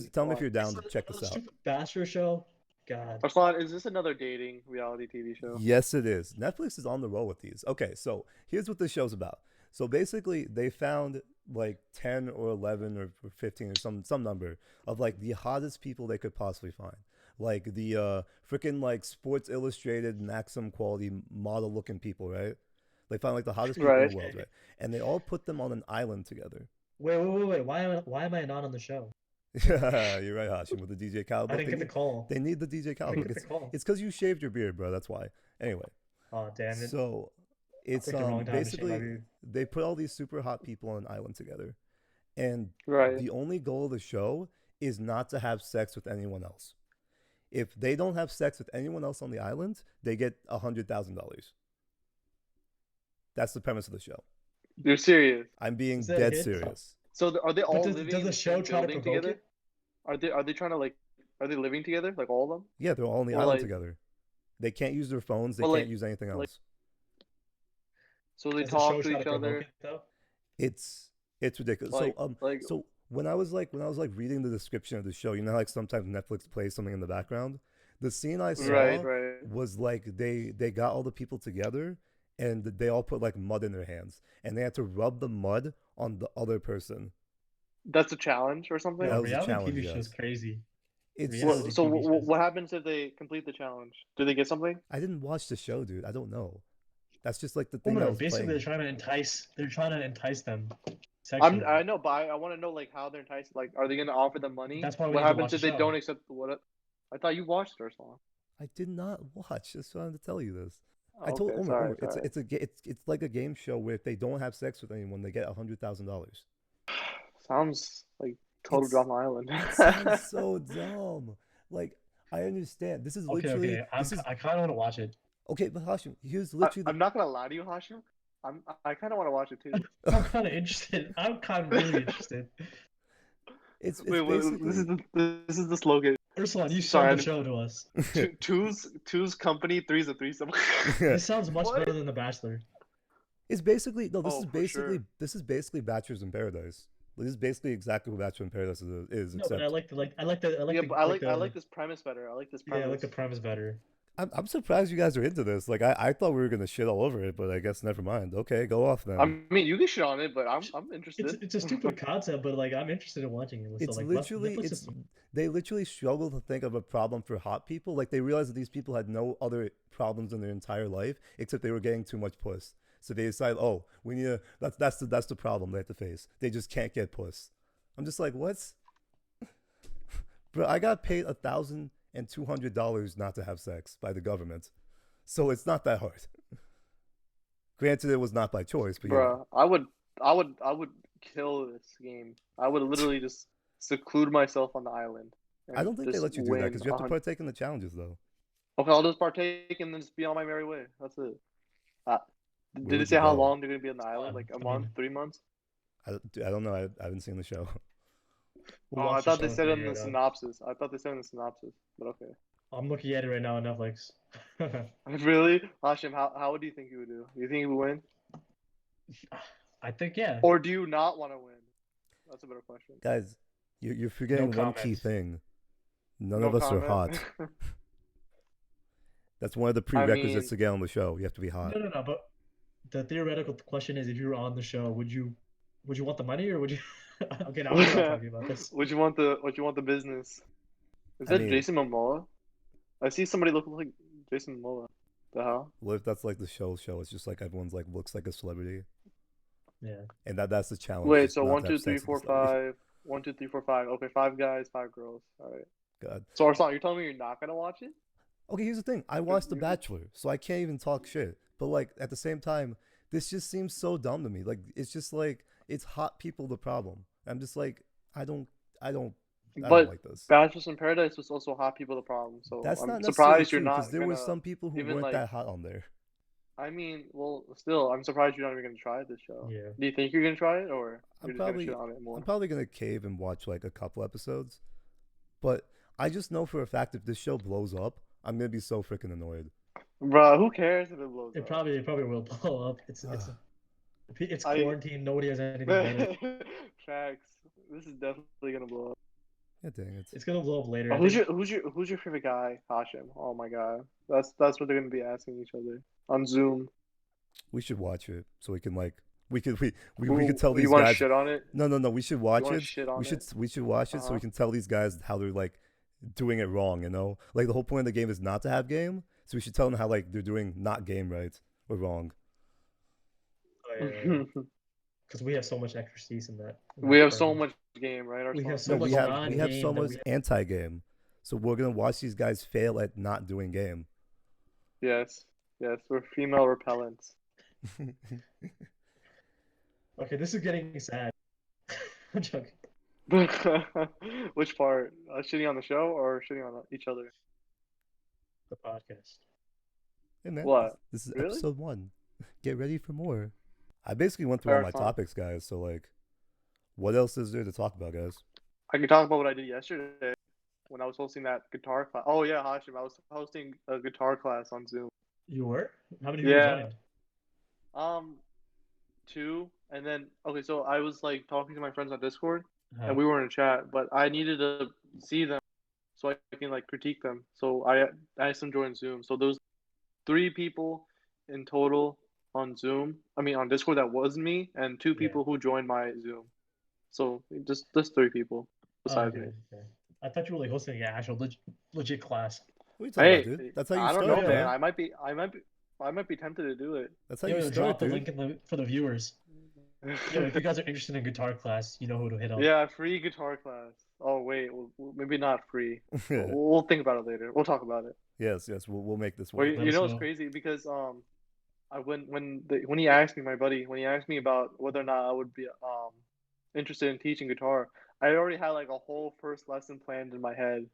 TV? tell me if Why? you're down to check this out. Stupid Bachelor show. God. Arslan, is this another dating reality TV show? Yes, it is. Netflix is on the roll with these. Okay, so here's what this show's about. So basically, they found like 10 or 11 or 15 or some number of like the hottest people they could possibly find. Like the freaking like Sports Illustrated Maxim quality model looking people, right? They found like the hottest people in Right. the world, right? And they all put them on an island together. Wait. Why am I not on the show? You're right, Hashim, with the DJ Khaled. I didn't get the call. They need the DJ I Khaled. didn't look. get the call. It's because you shaved your beard, bro. That's why. Anyway, Oh damn it. so it's picked the wrong time to shave my basically beard. they put all these super hot people on an island together, and Right. the only goal of the show is not to have sex with anyone else. If they don't have sex with anyone else on the island, they get $100,000. That's the premise of the show. You're serious. I'm being Is that a dead hit? serious. So are they all does- living does in the the show same try to building provoke together? it? Are they trying to are they living together? Like all of them? Yeah, they're all on the Or, island like- together. They can't use their phones. They But, can't like- use anything else. like- So they Does the show talk to try each provoke other. it, though? It's ridiculous. Like- So when I was like reading the description of the show, you know how, like sometimes Netflix plays something in the background. The scene I saw Right. was like they got all the people together and they all put like mud in their hands and they had to rub the mud on the other person. That's a challenge or something. Yeah, That was a reality challenge, TV show is yes. crazy. It's Reality just, So TV shows. what happens if they complete the challenge? Do they get something? I didn't watch the show, dude. I don't know. That's just like the Oh thing that no, was basically playing. they're trying to entice them sexually. I know, but I want to know like how they're enticed. Like, are they gonna offer them money? That's why we What need to happens watch if the they show. don't accept what? I thought you watched it or something. I did not watch. Just wanted to tell you this. I Okay, told Omar, sorry, Omar, sorry. it's like a game show where if they don't have sex with anyone, they get $100,000. Sounds like total It's- drama island. It sounds so dumb. Like I understand. This is literally Okay. this is I kind of want to watch it. okay, but Hashim, here's literally I'm not gonna lie to you, Hashim. I kind of want to watch it too. I'm kind of interested. I'm kind of really interested. it's Wait, basically this is the slogan. Ursula, you Sorry, sold the show to us. Two's company, three's a threesome. This sounds much What? better than The Bachelor. it's basically no. This Oh, is for basically sure. this is basically Bachelors in Paradise. This is basically exactly what Bachelor in Paradise is No, except but I like the Yeah, the, but I like this premise better. I like this yeah, I premise. like the premise better. I'm surprised you guys are into this. Like I thought we were gonna shit all over it, but I guess never mind. Okay, go off then. I mean, you can shit on it, but I'm interested. It's a stupid concept, but like I'm interested in watching it. It's So like literally Netflix it's is- they literally struggle to think of a problem for hot people. Like they realized that these people had no other problems in their entire life except they were getting too much puss. So they decide, oh, we need to. That's the problem they have to face. They just can't get puss. I'm just like, what? Bro, I got paid $1,200 not to have sex by the government, so it's not that hard. Granted, it was not by choice, but Bruh, I would kill this game. I would literally just seclude myself on the island. I don't think they just let you do that win because you have to 100 partake in the challenges, though. Okay, I'll just partake and then just be on my merry way. That's it. Uh, Where did would it say you how go? long they're gonna be on the island? fun. Like a I month, mean- 3 months? I don't know. I haven't seen the show. we'll Oh, I watch the thought they show said and in the figure it out. synopsis. I thought they said in the synopsis, but okay. I'm looking at it right now on Netflix. Really, Hashim, how do you think you would do? Do you think you would win, I think yeah. or do you not want to win? That's a better question. Guys, you're forgetting one key comment. thing. None No of us are hot. comment. That's one of the prerequisites to get on the show. You have to be hot. No. But the theoretical question is, if you were on the show, would you want the money or would you? Okay, now we're not talking about this. Would you want the business? Is I that mean- Jason Momoa? I see somebody looking like Jason Momoa. The hell? What if that's like the show? It's just like everyone's like looks like a celebrity, Yeah. and that's the challenge. Wait, is so not one, to two, have three, sex with four, a celebrity. five. 1, 2, 3, 4, 5. Okay, 5 guys, 5 girls. All right. God. So Arslan, you're telling me you're not gonna watch it? Okay, here's the thing. I watched The you- Bachelor, so I can't even talk shit. But like at the same time, this just seems so dumb to me. Like it's just like it's hot people the problem. I'm just like I don't But like this. Bachelors in Paradise was also hot people the problem. So That's I'm not surprised necessarily you're true not there were gonna. some people who even, weren't like- that hot on there. I mean, well, still, I'm surprised you're not even gonna try this show. Yeah. Do you think you're gonna try it, or I'm you're just probably- gonna shit on it more? I'm probably gonna cave and watch like a couple episodes, but I just know for a fact if this show blows up, I'm gonna be so freaking annoyed. Bruh, who cares if it blows It up? probably will blow up. It's I- quarantine. Nobody has anything better. Facts. This is definitely gonna blow up. Yeah, dang it. It's gonna blow up later. Oh, I who's think. your favorite guy? Hashim. Oh my god. That's what they're gonna be asking each other on Zoom. We should watch it so we can like we could Ooh, tell these you want to guys. shit on it? No, we should watch wanna it. shit on We should it? we should watch it so we Uh-huh. can tell these guys how they're like doing it wrong. You know, like the whole point of the game is not to have game, so we should tell them how like they're doing not game right or wrong. Because we have so much expertise in that. We have so much game, right? We Arslan? have so No, much we have non-game so that much we- anti-game, so we're gonna watch these guys fail at not doing game. Yes. Yes. We're female repellents. Okay, this is getting sad. I'm joking. Which part? Shitting on the show or shitting on each other? The podcast. Hey man, What? This is Really? episode 1. Get ready for more. I basically went through all my Marathon. topics, guys. So like, what else is there to talk about, guys? I can talk about what I did yesterday when I was hosting that guitar class. Oh yeah, Hashim, I was hosting a guitar class on Zoom. You were? How many people Yeah. joined? 2, and then okay, so I was like talking to my friends on Discord, Uh, and we were in a chat, but I needed to see them so I can like critique them. So I asked them to join Zoom. So those 3 people in total on Zoom. I mean on Discord that wasn't me, and 2 people who joined my Zoom. So just 3 people besides me. Okay. I thought you were like hosting an actual legit class. What are you talking Hey, about, dude? That's how you I don't start, know, bro. man. I might be tempted to do it. That's how Yo, you drop start, the dude. link for the viewers. Yo, if you guys are interested in guitar class, you know who to hit up. Yeah, free guitar class. Oh wait, maybe not free. We'll think about it later. We'll talk about it. Yes, we'll make this Well, work. Let you us know it's know. crazy because when he asked me, my buddy, when he asked me about whether or not I would be interested in teaching guitar, I already had like a whole first lesson planned in my head.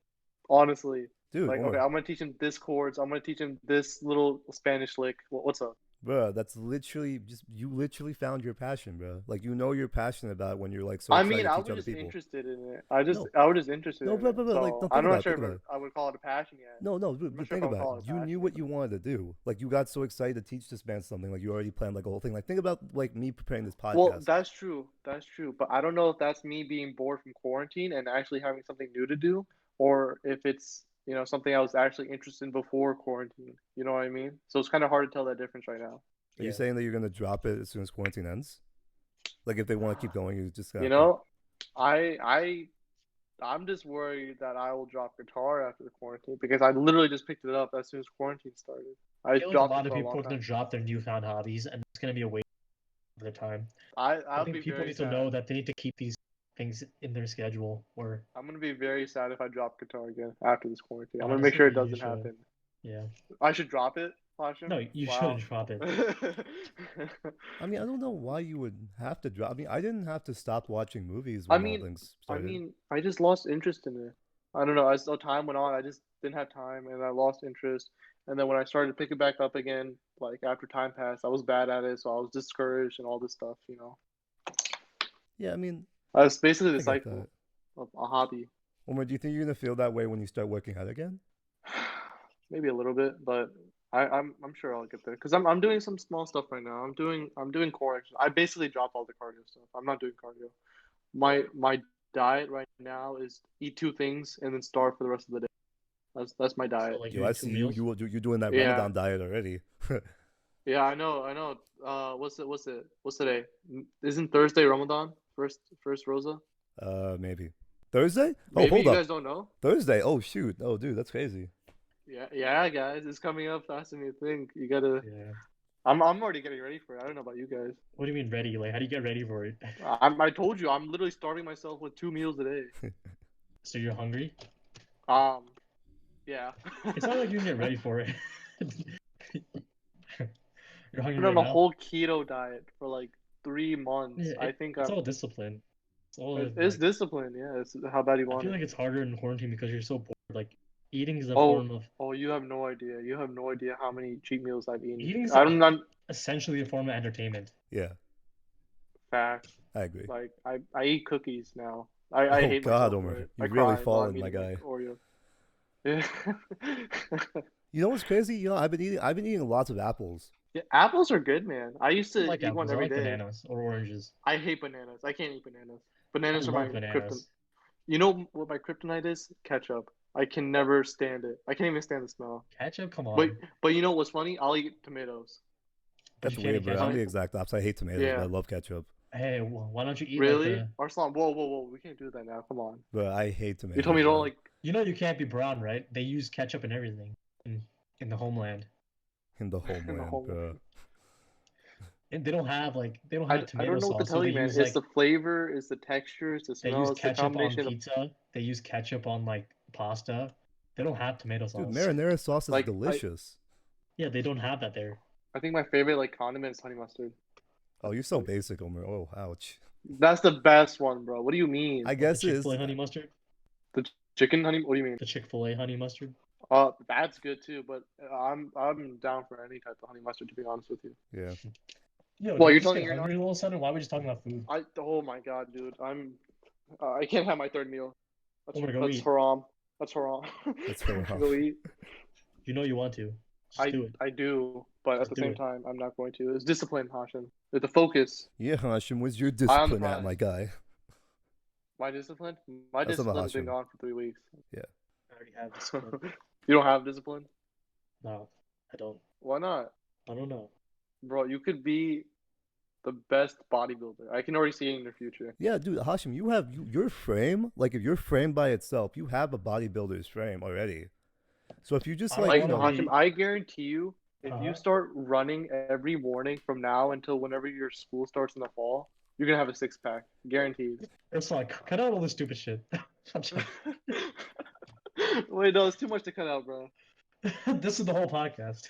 Honestly, Dude, like okay, Omar, I'm gonna teach him this chords. I'm gonna teach him this little Spanish lick. What's up? bro, that's literally you literally found your passion, bro. Like you know you're passionate about it when you're like so I excited mean, to I teach was other just people. interested in it. No, I was just interested no, in bro, it. like So no, think I'm about not it, sure think if about it. I would call it a passion yet. No, I'm but not sure think if I'll about call it. it You knew passion. what you wanted to do. Like you got so excited to teach this man something. Like you already planned like a whole thing. Like think about like me preparing this podcast. Well, that's true. That's true. But I don't know if that's me being bored from quarantine and actually having something new to do, or if it's, something I was actually interested in before quarantine. You know what I mean? So it's kind of hard to tell that difference right now. Are you saying that you're gonna drop it as soon as quarantine ends? Like if they want to keep going, you just You have know, I'm just worried that I will drop guitar after the quarantine because I literally just picked it up as soon as quarantine started. I I feel like a dropped lot it of for a people long are going time. to drop their newfound hobbies, and it's going to be a waste of their time. I I'll think be people very need to sad. know that they need to keep these things in their schedule. Or I'm gonna be very sad if I drop guitar again after this quarantine. I'm gonna honestly, make sure it you doesn't should. happen. Yeah. I should drop it, Hashem? No, you Wow. shouldn't drop it. I mean, I don't know why you would have to drop. I mean, I didn't have to stop watching movies I when all mean, things I started. mean, I just lost interest in it. I don't know. As the time went on, I just didn't have time, and I lost interest. And then when I started to pick it back up again, like after time passed, I was bad at it, so I was discouraged and all this stuff. Yeah, I mean, It's basically I the get cycle that. of a hobby. Omar, do you think you're gonna feel that way when you start working out again? Maybe a little bit, but I'm sure I'll get there because I'm doing some small stuff right now. I'm doing core exercise. I basically dropped all the cardio stuff. I'm not doing cardio. My diet right now is eat 2 things and then starve for the rest of the day. That's my So, diet. like, Yo, you I eat 2 see meals. you're doing that Yeah, Ramadan diet already. yeah, I know. What's today? Isn't Thursday Ramadan? First Rosa? Maybe Thursday. Oh, Maybe hold you up, guys don't know. Thursday. Oh shoot. Oh, dude, that's crazy. Yeah, guys, it's coming up faster than you think. You gotta. Yeah. I'm already getting ready for it. I don't know about you guys. What do you mean ready? Like, how do you get ready for it? I told you I'm literally starving myself with 2 meals a day. So you're hungry? Yeah. It's not like you can get ready for it. You're hungry I've been right on a now? whole keto diet for like 3 months. Yeah, I think it's all discipline. It's all it's like, discipline. Yeah, it's how bad you I want feel it. like it's harder in quarantine because you're so bored. Like, eating is a Oh, form of you have no idea. You have no idea how many cheat meals I've eaten. eating is I'm not essentially a form of entertainment. Yeah, fat. I agree. Like I eat cookies now. I Oh hate God, myself Omar, for it. you've I really cry while I'm fallen, my eating guy. like Oreo. Yeah. You know what's crazy? You know, I've been eating lots of apples. Yeah, apples are good, man. I used I to like eat one apples. I every like day. bananas or oranges. I hate bananas. I can't eat bananas. I Bananas are my love kryptonite. bananas. You know what my kryptonite is? Ketchup. I can never stand it. I can't even stand the smell. Ketchup? Come But on. but you know what's funny? I'll eat tomatoes. But That's you can't weird, eat bro. I'm ketchup? the exact opposite. I hate tomatoes, but I Yeah. love ketchup. Hey, why don't you eat Really? like Arslan, whoa. We can't do that now. Come on. But I hate tomatoes. You told me you don't bro. like. you know you can't be brown, right? They use ketchup and everything in the homeland. in the In the homeland, homeland. bro. And they don't have I tomato don't know what to sauce, so tell they you, man. use It's like the flavor, it's the texture, it's the they smell, use it's the ketchup on combination of pizza. They use ketchup on like pasta. They don't have tomato sauce. Dude, marinara sauce is like delicious. Yeah, they don't have that there. I think my favorite like condiment is honey mustard. Oh, you're so basic, Omar. Oh, ouch. That's the best one, bro. What do you mean? I guess The it is. Chick-fil-A honey mustard. The chicken honey? What do you mean? The Chick-fil-A honey mustard. That's good too, but I'm down for any type of honey mustard to be honest with you. Yeah. Yo, Well, did you're you just telling get me you're not. hungry all of a sudden? Why are we just talking about food? Oh my god, dude. I can't have my third meal. I'm gonna go That's eat. haram. That's haram. That's haram. Go eat. You know you want to. Just do it. I do, but at Just the do same it. time, I'm not going to. It's discipline, Hashem. It's the focus. Yeah, Hashim, where's your I'm discipline at, surprised. my guy? My discipline? My That's about discipline's been Hashem. gone for 3 weeks. I have discipline. You don't have discipline? No, I don't. Why not? I don't know. Bro, you could be the best bodybuilder. I can already see it in your future. Yeah, dude, Hashim, you have your frame. Like, if your frame by itself, you have a bodybuilder's frame already. So if you just I don't like, Like, you know, wanna Hashim, I guarantee you, if you Uh-huh. start running every morning from now until whenever your school starts in the fall, you're gonna have a six-pack. Guaranteed. It's like, cut out all this stupid shit. I'm joking. Wait, no, it's too much to cut out, bro. This is the whole podcast.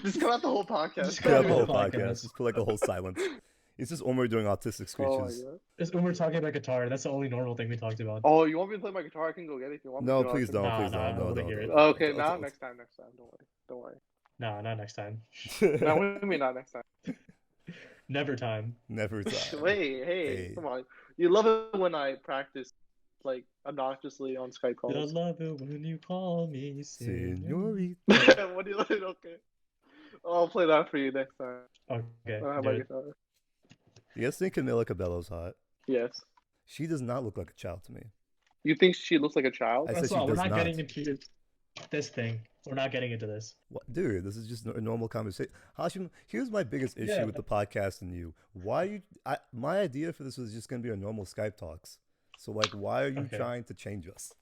Just cut out the whole podcast. Just cut cut out out the whole the podcast. podcast. Just put like a whole silence. It's just Omar doing autistic Oh my screeches. god. It's when we're talking about guitar. That's the only normal thing we talked about. Oh, you want me to play my guitar? I can go get it if you want. No, me to. please don't, Nah, please nah, I don't, no, wanna no, hear it. no. Okay, It's- now it's- next time. Don't worry. No, not next time. No, what do you mean not next time? Never time. Never time. Wait, hey, Hey. come on. You love it when I practice like obnoxiously on Skype I calls. love it when you call me Senorita. What do you like? Okay. I'll play that for you next time. Okay. I have do my it. guitar. You guys think Camila Cabello's hot? Yes. She does not look like a child to me. You think she looks like a child? I said That's she all. We're does not not. getting into this thing. We're not getting into this. What, dude, this is just a normal conversation. Hashim, here's my biggest issue Yeah. with the podcast and you. Why you? My idea for this was just gonna be a normal Skype talks. So like, why are you Okay. trying to change us?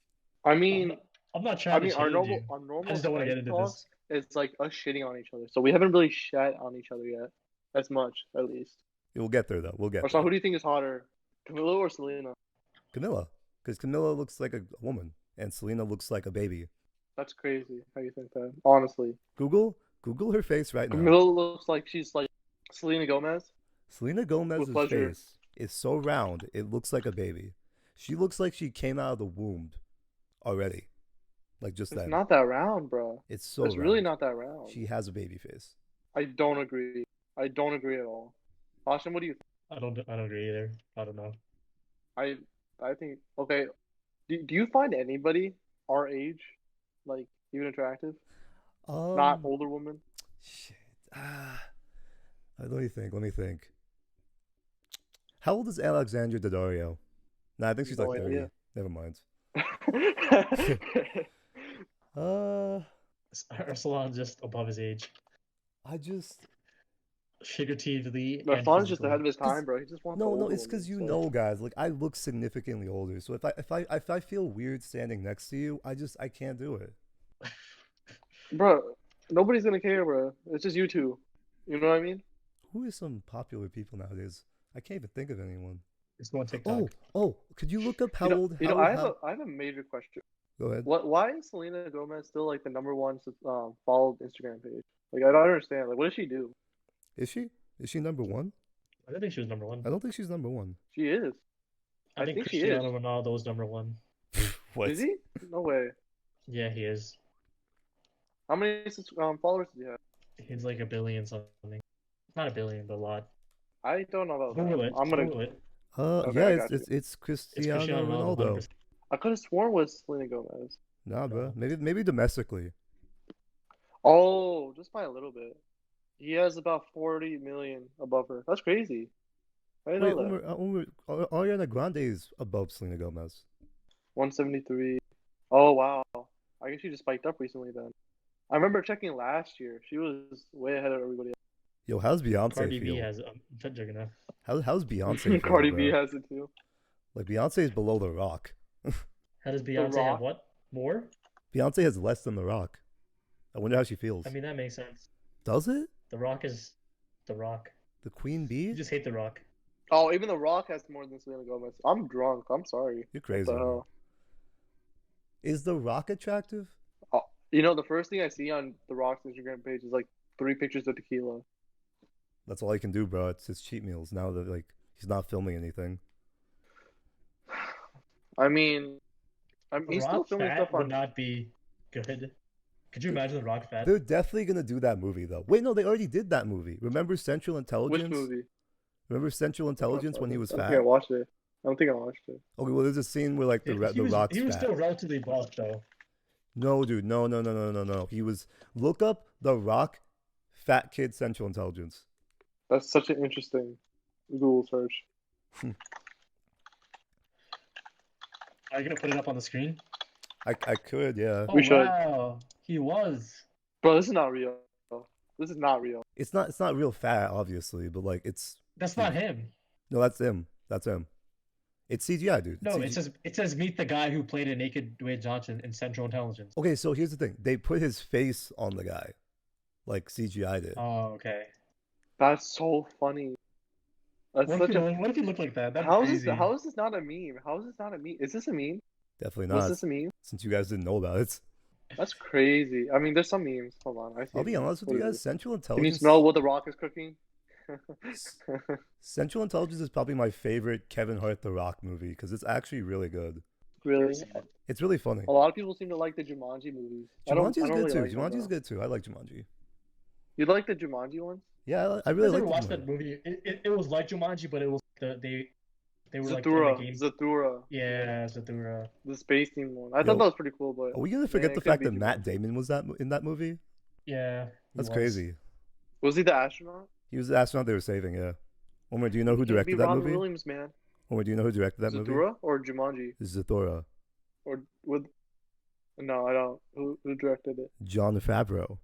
I mean, I'm not trying to change our you. normal I just don't wanna get Skype into talks is like us shitting on each other. So we haven't really shat on each other yet, as much at least. We'll get there though. We'll get Or so, there. who do you think is hotter, Camilo or Selena? Camilla, because Camilla looks like a woman and Selena looks like a baby. That's crazy. How you think that? Honestly, Google her face right now. Camilo looks like she's like Selena Gomez. Selena Gomez's pleasure. face is so round, it looks like a baby. She looks like she came out of the womb already. Like just It's that. not that round, bro. It's so It's really round. not that round. She has a baby face. I don't agree. I don't agree at all. Austin, what do you think? I don't agree either. I don't know. I think okay. Do you find anybody our age like even attractive? Not older women. Shit. Let me think. Let me think. How old is Alexandra Daddario? Nah, I think she's No like 30. idea. Never mind. Arsalan's just above his age. I just Figuratively and Arsalan's just physically. ahead of his time, bro. He just wants. no, the no. older It's because you women, so- know, guys. Like I look significantly older, so if I feel weird standing next to you, I can't do it. Bro, nobody's gonna care, bro. It's just you two. You know what I mean? Who is some popular people nowadays? I can't even think of anyone. Just go on TikTok. Oh, could you look up how old? You know, how, I have a major question. Go ahead. Why is Selena Gomez still like the number one followed Instagram page? Like I don't understand. Like what does she do? Is she? Is she number one? I don't think she was number one. I don't think she's number one. She is. I think she is. Cristiano Ronaldo was number one. What? Is he? No way. Yeah, he is. How many followers does he have? He's like 1 billion something. Not 1 billion, but a lot. I don't know about Google that. it. I'm gonna. Google it. Okay, Yeah, I it's got you. it's It's Cristiano Cristiano Ronaldo. Ronaldo. 100%. I could have sworn it was Selena Gomez. Nah, bro. No. Maybe domestically. Oh, just by a little bit. He has about 40 million above her. That's crazy. I didn't Wait, know that. Ariana Grande is above Selena Gomez. 173. Oh wow. I guess she just spiked up recently then. I remember checking last year. She was way ahead of everybody else. Yo, how's Beyonce Cardi B feel? has Juggernaut. How's Beyonce feel, Cardi bro? B has it too. Like Beyonce is below The Rock. How does Beyonce Rock? have what? More? Beyonce has less than The Rock. I wonder how she feels. I mean, that makes sense. Does it? The Rock is The Rock. The Queen You Bee? just hate The Rock. Oh, even The Rock has more than Selena Gomez. I'm drunk. I'm sorry. You're crazy. What the bro. hell? Is The Rock attractive? Oh, you know, the first thing I see on The Rock's Instagram page is like 3 pictures of tequila. That's all he can do, bro. It's his cheat meals now that like he's not filming anything. I mean, The he's still Rock filming fat stuff would on. not be good. Could you imagine The Rock fat? They're definitely gonna do that movie though. Wait, no, they already did that movie. Remember Central Intelligence? Which movie? Remember Central Intelligence when he was I fat? think I watched it. I don't think I watched it. Okay, well, there's a scene where like the Rock's he was fat. still relatively buff though. No, dude, no. He was. Look up The Rock, fat kid Central Intelligence. That's such an interesting Google search. Are you gonna put it up on the screen? I could, yeah. Oh We should. wow, he was. Bro, this is not real. This is not real. It's not real fat, obviously, but like it's That's not him. no, that's him. That's him. It's CGI, dude. It's No, CGI. it says meet the guy who played a naked Dwayne Johnson in Central Intelligence. Okay, so here's the thing. They put his face on the guy, like CGI did. Oh, okay. That's so funny. That's What such a. what if he looked like that? That'd be How is crazy. this? How is this not a meme? How is this not a meme? Is this a meme? Definitely Was not. this a meme? Since you guys didn't know about it. That's crazy. I mean, there's some memes. Hold on, I see. I'll be honest with What you is guys. it? Central Can you Intelligence. smell what the Rock is cooking? Central Intelligence is probably my favorite Kevin Hart The Rock movie because it's actually really good. Really? It's really funny. A lot of people seem to like the Jumanji movies. Jumanji's I don't good really too. like them, Jumanji's though. good too. I like Jumanji. You like the Jumanji ones? Yeah, I You really guys ever like watched the that movie? It was like Jumanji, but it was they were like in the Zathura. game. Zathura. Yeah, Zathura. The space team one. I Yo, thought that was pretty cool, but Are we gonna forget it the could fact be that Matt Jumanji. Damon was in that movie? Yeah, he That's was. crazy. Was he the astronaut? He was the astronaut they were saving. Yeah. Omer, do you know who He could directed be that Robin movie? Williams, man. Omer, do you know who directed that movie? Zathura or Jumanji Zathura. or with? No, I don't. Who directed it? John Favreau.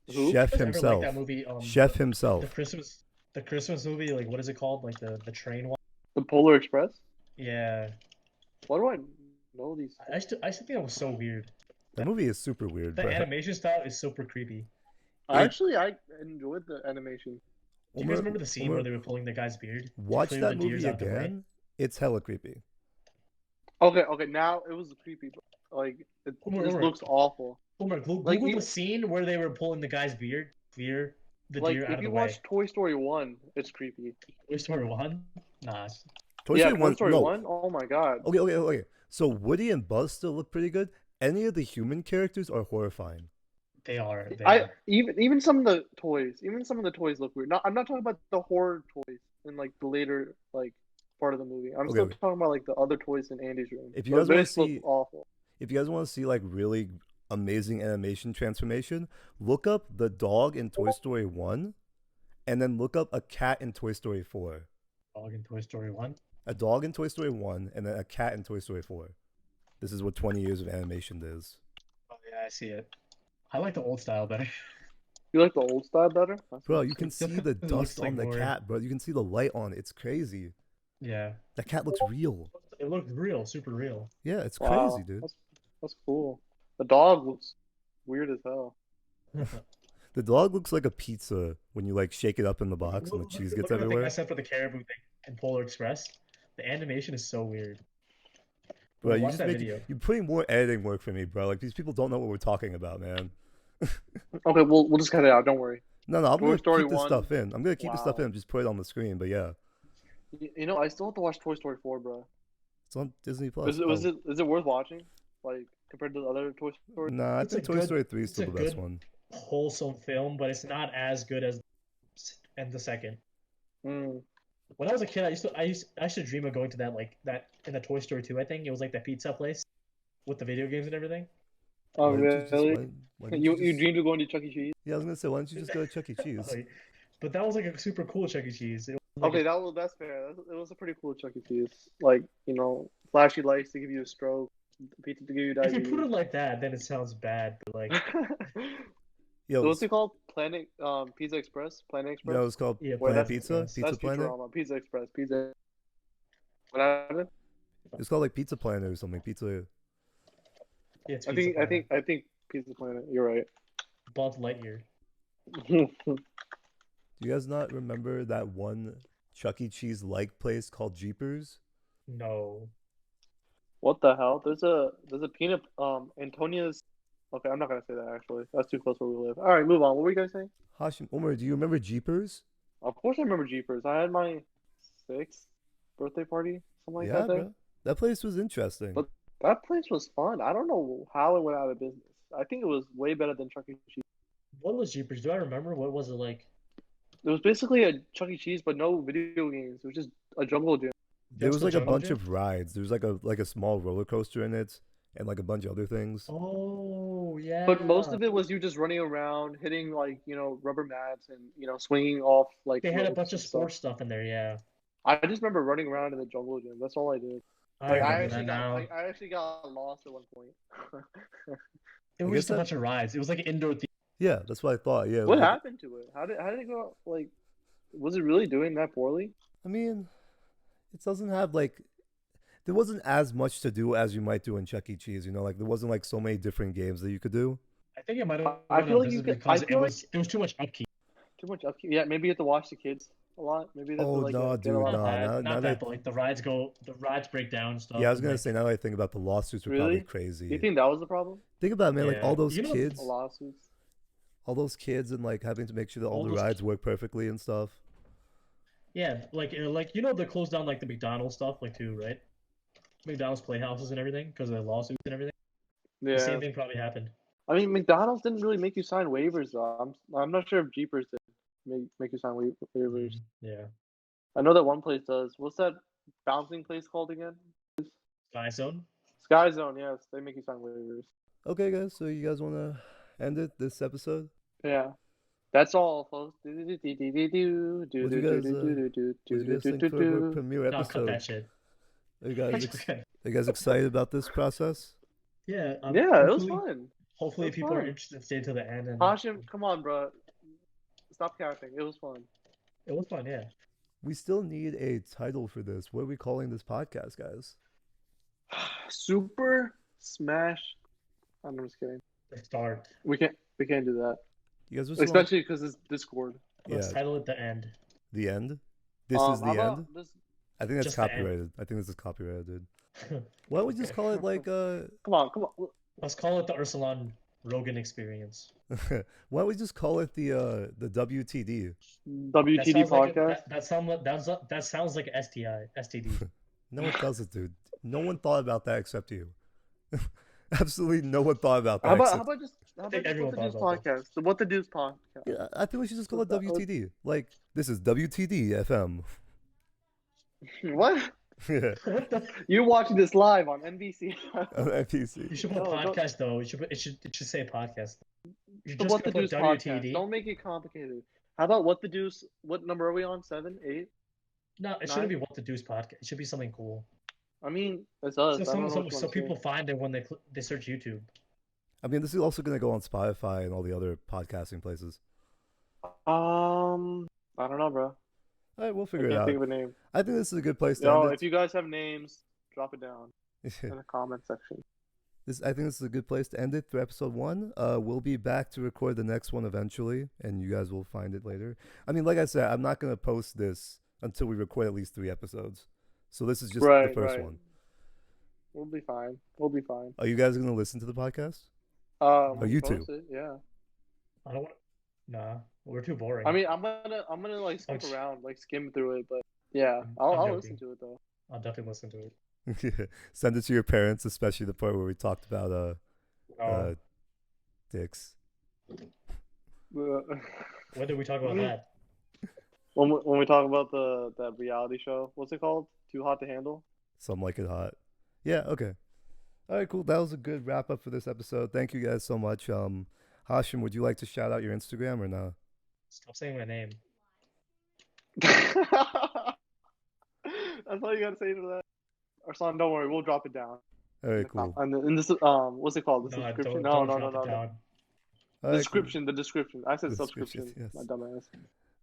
Who? Chef You guys ever himself. like that movie? Chef the himself. Christmas movie. Like, what is it called? Like the train one. The Polar Express. Yeah, Why do I know these? I used to think that was so weird. That movie is super weird. The But animation style is super creepy. Actually, I enjoyed the animation. Do you guys remember the scene where they were pulling the guy's beard? Watch Clear that the movie tears out the way? again. It's hella creepy. Okay. Now it was creepy, but like it Homer, just Homer. looks awful. Homer, Google Like, you- the scene where they were pulling the guy's beard, clear the Like deer out if of you the way. watch Toy Story 1, it's creepy. Toy Story 1? Nah. Toy Yeah, Story Toy 1. Story No. 1. Oh my god. Okay. So Woody and Buzz still look pretty good. Any of the human characters are horrifying. They are. Even some of the toys, look weird. I'm not talking about the horror toys in like the later like part of the movie. I'm still Okay. talking about like the other toys in Andy's room. If you guys wanna Those look see- awful. If you guys want to see like really amazing animation transformation, look up the dog in Toy Story 1 and then look up a cat in Toy Story 4. Dog in Toy Story 1. A dog in Toy Story 1 and then a cat in Toy Story 4. This is what 20 years of animation is. Oh yeah, I see it. I like the old style better. You like the old style better? Bro, you can see the It looks dust like on the more- cat, bro. You can see the light on it. It's crazy. Yeah. That cat looks real. It looked real, super real. Yeah, it's Wow, crazy, dude. That's cool. The dog looks weird as hell. The dog looks like a pizza when you like shake it up in the box and the cheese gets Look at the thing everywhere. I said for the caribou thing in Polar Express. The animation is so weird. Bro, you Watch just that make video. you're putting more editing work for me, bro. Like these people don't know what we're talking about, man. Okay, we'll just cut it out. Don't worry. No, I'm Toy gonna Story keep this 1. stuff in. I'm gonna keep the stuff Wow. in, just put it on the screen. But yeah, You know, I still have to watch Toy Story 4, bro. it's on Disney Plus. Is it worth watching? Like compared to the other Toy Story? Nah, I It's think a Toy good- Story 3 is it's still a the best good- one. Wholesome film, but it's not as good as and the second. Mm. When I was a kid, I used to dream of going to that in the Toy Story 2. I think it was like that pizza place with the video games and everything. Oh, Why don't you just- really? why don't You just- dreamed of going to Chuck E. Cheese? Yeah, I was gonna say, why don't you just go to Chuck E. Cheese? But that was like a super cool Chuck E. Cheese. It was like Okay, that's fair. It was a pretty cool Chuck E. Cheese. Like, you know, flashy lights to give you a stroke, pizza to give you if you diabetes. put it like that, then it sounds bad. But like, Yo, So what's it called? Planet Pizza Express? Planet Express? yeah, it was called yeah, Wait, Planet that's- Pizza. that's Pizza That's Planet. Futurama. Pizza Express. Pizza. What happened? It's called like Pizza Planet or something. Pizza. yeah, it's I Pizza think Planet. Pizza Planet. You're right. Buzz Lightyear. Do you guys not remember that one Chuck E. Cheese like place called Jeepers? No. What the hell? There's a peanut Antonia's. Okay, I'm not gonna say that actually. That's too close where we live. All right, move on. What were you guys saying? Hashim, Omer, do you remember Jeepers? Of course I remember Jeepers. I had my 6th birthday party, something like Yeah, that there. bro. That place was interesting. But- That place was fun. I don't know how it went out of business. I think it was way better than Chuck E. Cheese. What was Jeepers? Do I remember? What was it like? It was basically a Chuck E. Cheese, but no video games. It was just a jungle gym. There was Just the like a jungle bunch gym? of rides. There was like a small roller coaster in it, and like a bunch of other things. Oh yeah. But most of it was you just running around, hitting like, you know, rubber mats and, you know, swinging off like They had a ropes bunch of and stuff. sports stuff in there. Yeah. I just remember running around in the jungle gym. That's all I did. I Like remember that now. I actually got lost at one point. It I was guess just a that- bunch of rides. It was like an indoor theater. Yeah, that's what I thought. Yeah. What like, happened to it? How did it go? Like, was it really doing that poorly? I mean, it doesn't have like. There wasn't as much to do as you might do in Chuck E. Cheese. You know, like there wasn't like so many different games that you could do. I think it might have I gone feel out of like you business could- I because feel there was too much upkeep. Too much upkeep. Yeah, maybe you have to watch the kids a lot. Maybe they have Oh, to like no, get dude, a lot no, of Not that, now not that- that, but like the rides break down and stuff. Yeah, I was and, gonna like, say now that I think about the lawsuits were Really? probably Do crazy. you think that was the problem? Think about it, man, like Yeah. all those You know, kids, The lawsuits. all those kids, and like having to make sure that all All the those rides work perfectly and stuff. Yeah, like they closed down like the McDonald's stuff like too, right? McDonald's playhouses and everything because of the lawsuits and everything. The Yeah. same thing probably happened. I mean, McDonald's didn't really make you sign waivers though. I'm not sure if Jeepers did make you sign waivers. Yeah. I know that one place does. What's that bouncing place called again? Sky Zone. Sky Zone. Yes, they make you sign waivers. Okay, guys, so you guys want to end it this episode? Yeah. That's all, folks. What do you guys think for our premiere No, cut episode? that shit. Are you guys Okay. are you guys excited about this process? Yeah. Yeah, it was hopefully- fun. Hopefully, It was people are fun. interested, stay to the end. And Hashim, come on, bro. Stop capping. It was fun. it was fun. Yeah. We still need a title for this. What are we calling this podcast, guys? Super Smash. I'm just kidding. Let's start. We can't do that. You guys just want Especially because it's Discord. Let's Yeah. title it the end. the end? This is the How about end? this? I think that's Just the end. copyrighted. I think this is copyrighted, dude. Why don't we just call it like Come on. Let's call it the Ursulan Rogan experience. why don't we just call it the WTD? WTD sounds like podcast. that sounds like a STD. No one does it, dude. No one thought about that except you. Absolutely no one thought about that. How except- about just everyone What the Deuce thought about podcast? The What the Deuce podcast. Yeah, I think we should just call it What's that? WTD. Like, this is WTD FM. What? Yeah, What the? You're watching this live on NBC. on NPC. You should put No, don't- podcast though. It should say podcast. You're The just What the gonna Deuce put podcast. WTD. Don't make it complicated. How about What the Deuce? What number are we on? 7, 8? No, it shouldn't be what the Deuce podcast. It should be something cool. I mean, it's us. So, I don't know so, what you so wanna say. people find it when they search YouTube. I mean, this is also going to go on Spotify and all the other podcasting places. I don't know, bro. All right, we'll I figure it can't out. think of a name. I think this is a good place to Yo, end if you guys have names, drop it down it. in the comment section. I think this is a good place to end it for episode 1. We'll be back to record the next one eventually, and you guys will find it later. I mean, like I said, I'm not going to post this until we record at least 3 episodes. So this is just the first one. We'll be fine. We'll be fine. Are you guys going to listen to the podcast? You two? It, yeah. I don't want. Nah, we're too boring. I mean, I'm gonna like skip Oh, around, like skim through it, but yeah, I'm I'll joking. listen to it though. I'll definitely listen to it. Send it to your parents, especially the part where we talked about Oh, dicks. when did we talk about that? When we talk about that reality show, what's it called? Too Hot to Handle. Some like it hot. Yeah, okay. All right, cool. That was a good wrap up for this episode. Thank you guys so much. Hashim, would you like to shout out your Instagram or no? Stop saying my name. That's all you gotta say to that. Arsan, don't worry, we'll drop it down. All right, cool. And in this what's it called? The No, subscription? don't No. drop it down. All right, cool. The description. I said Description, subscription. yes. My dumbass.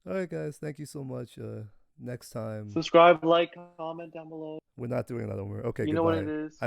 All right, guys. Thank you so much. Next time, Subscribe, like, comment down below. we're not doing that. Okay, You know what goodbye. it is.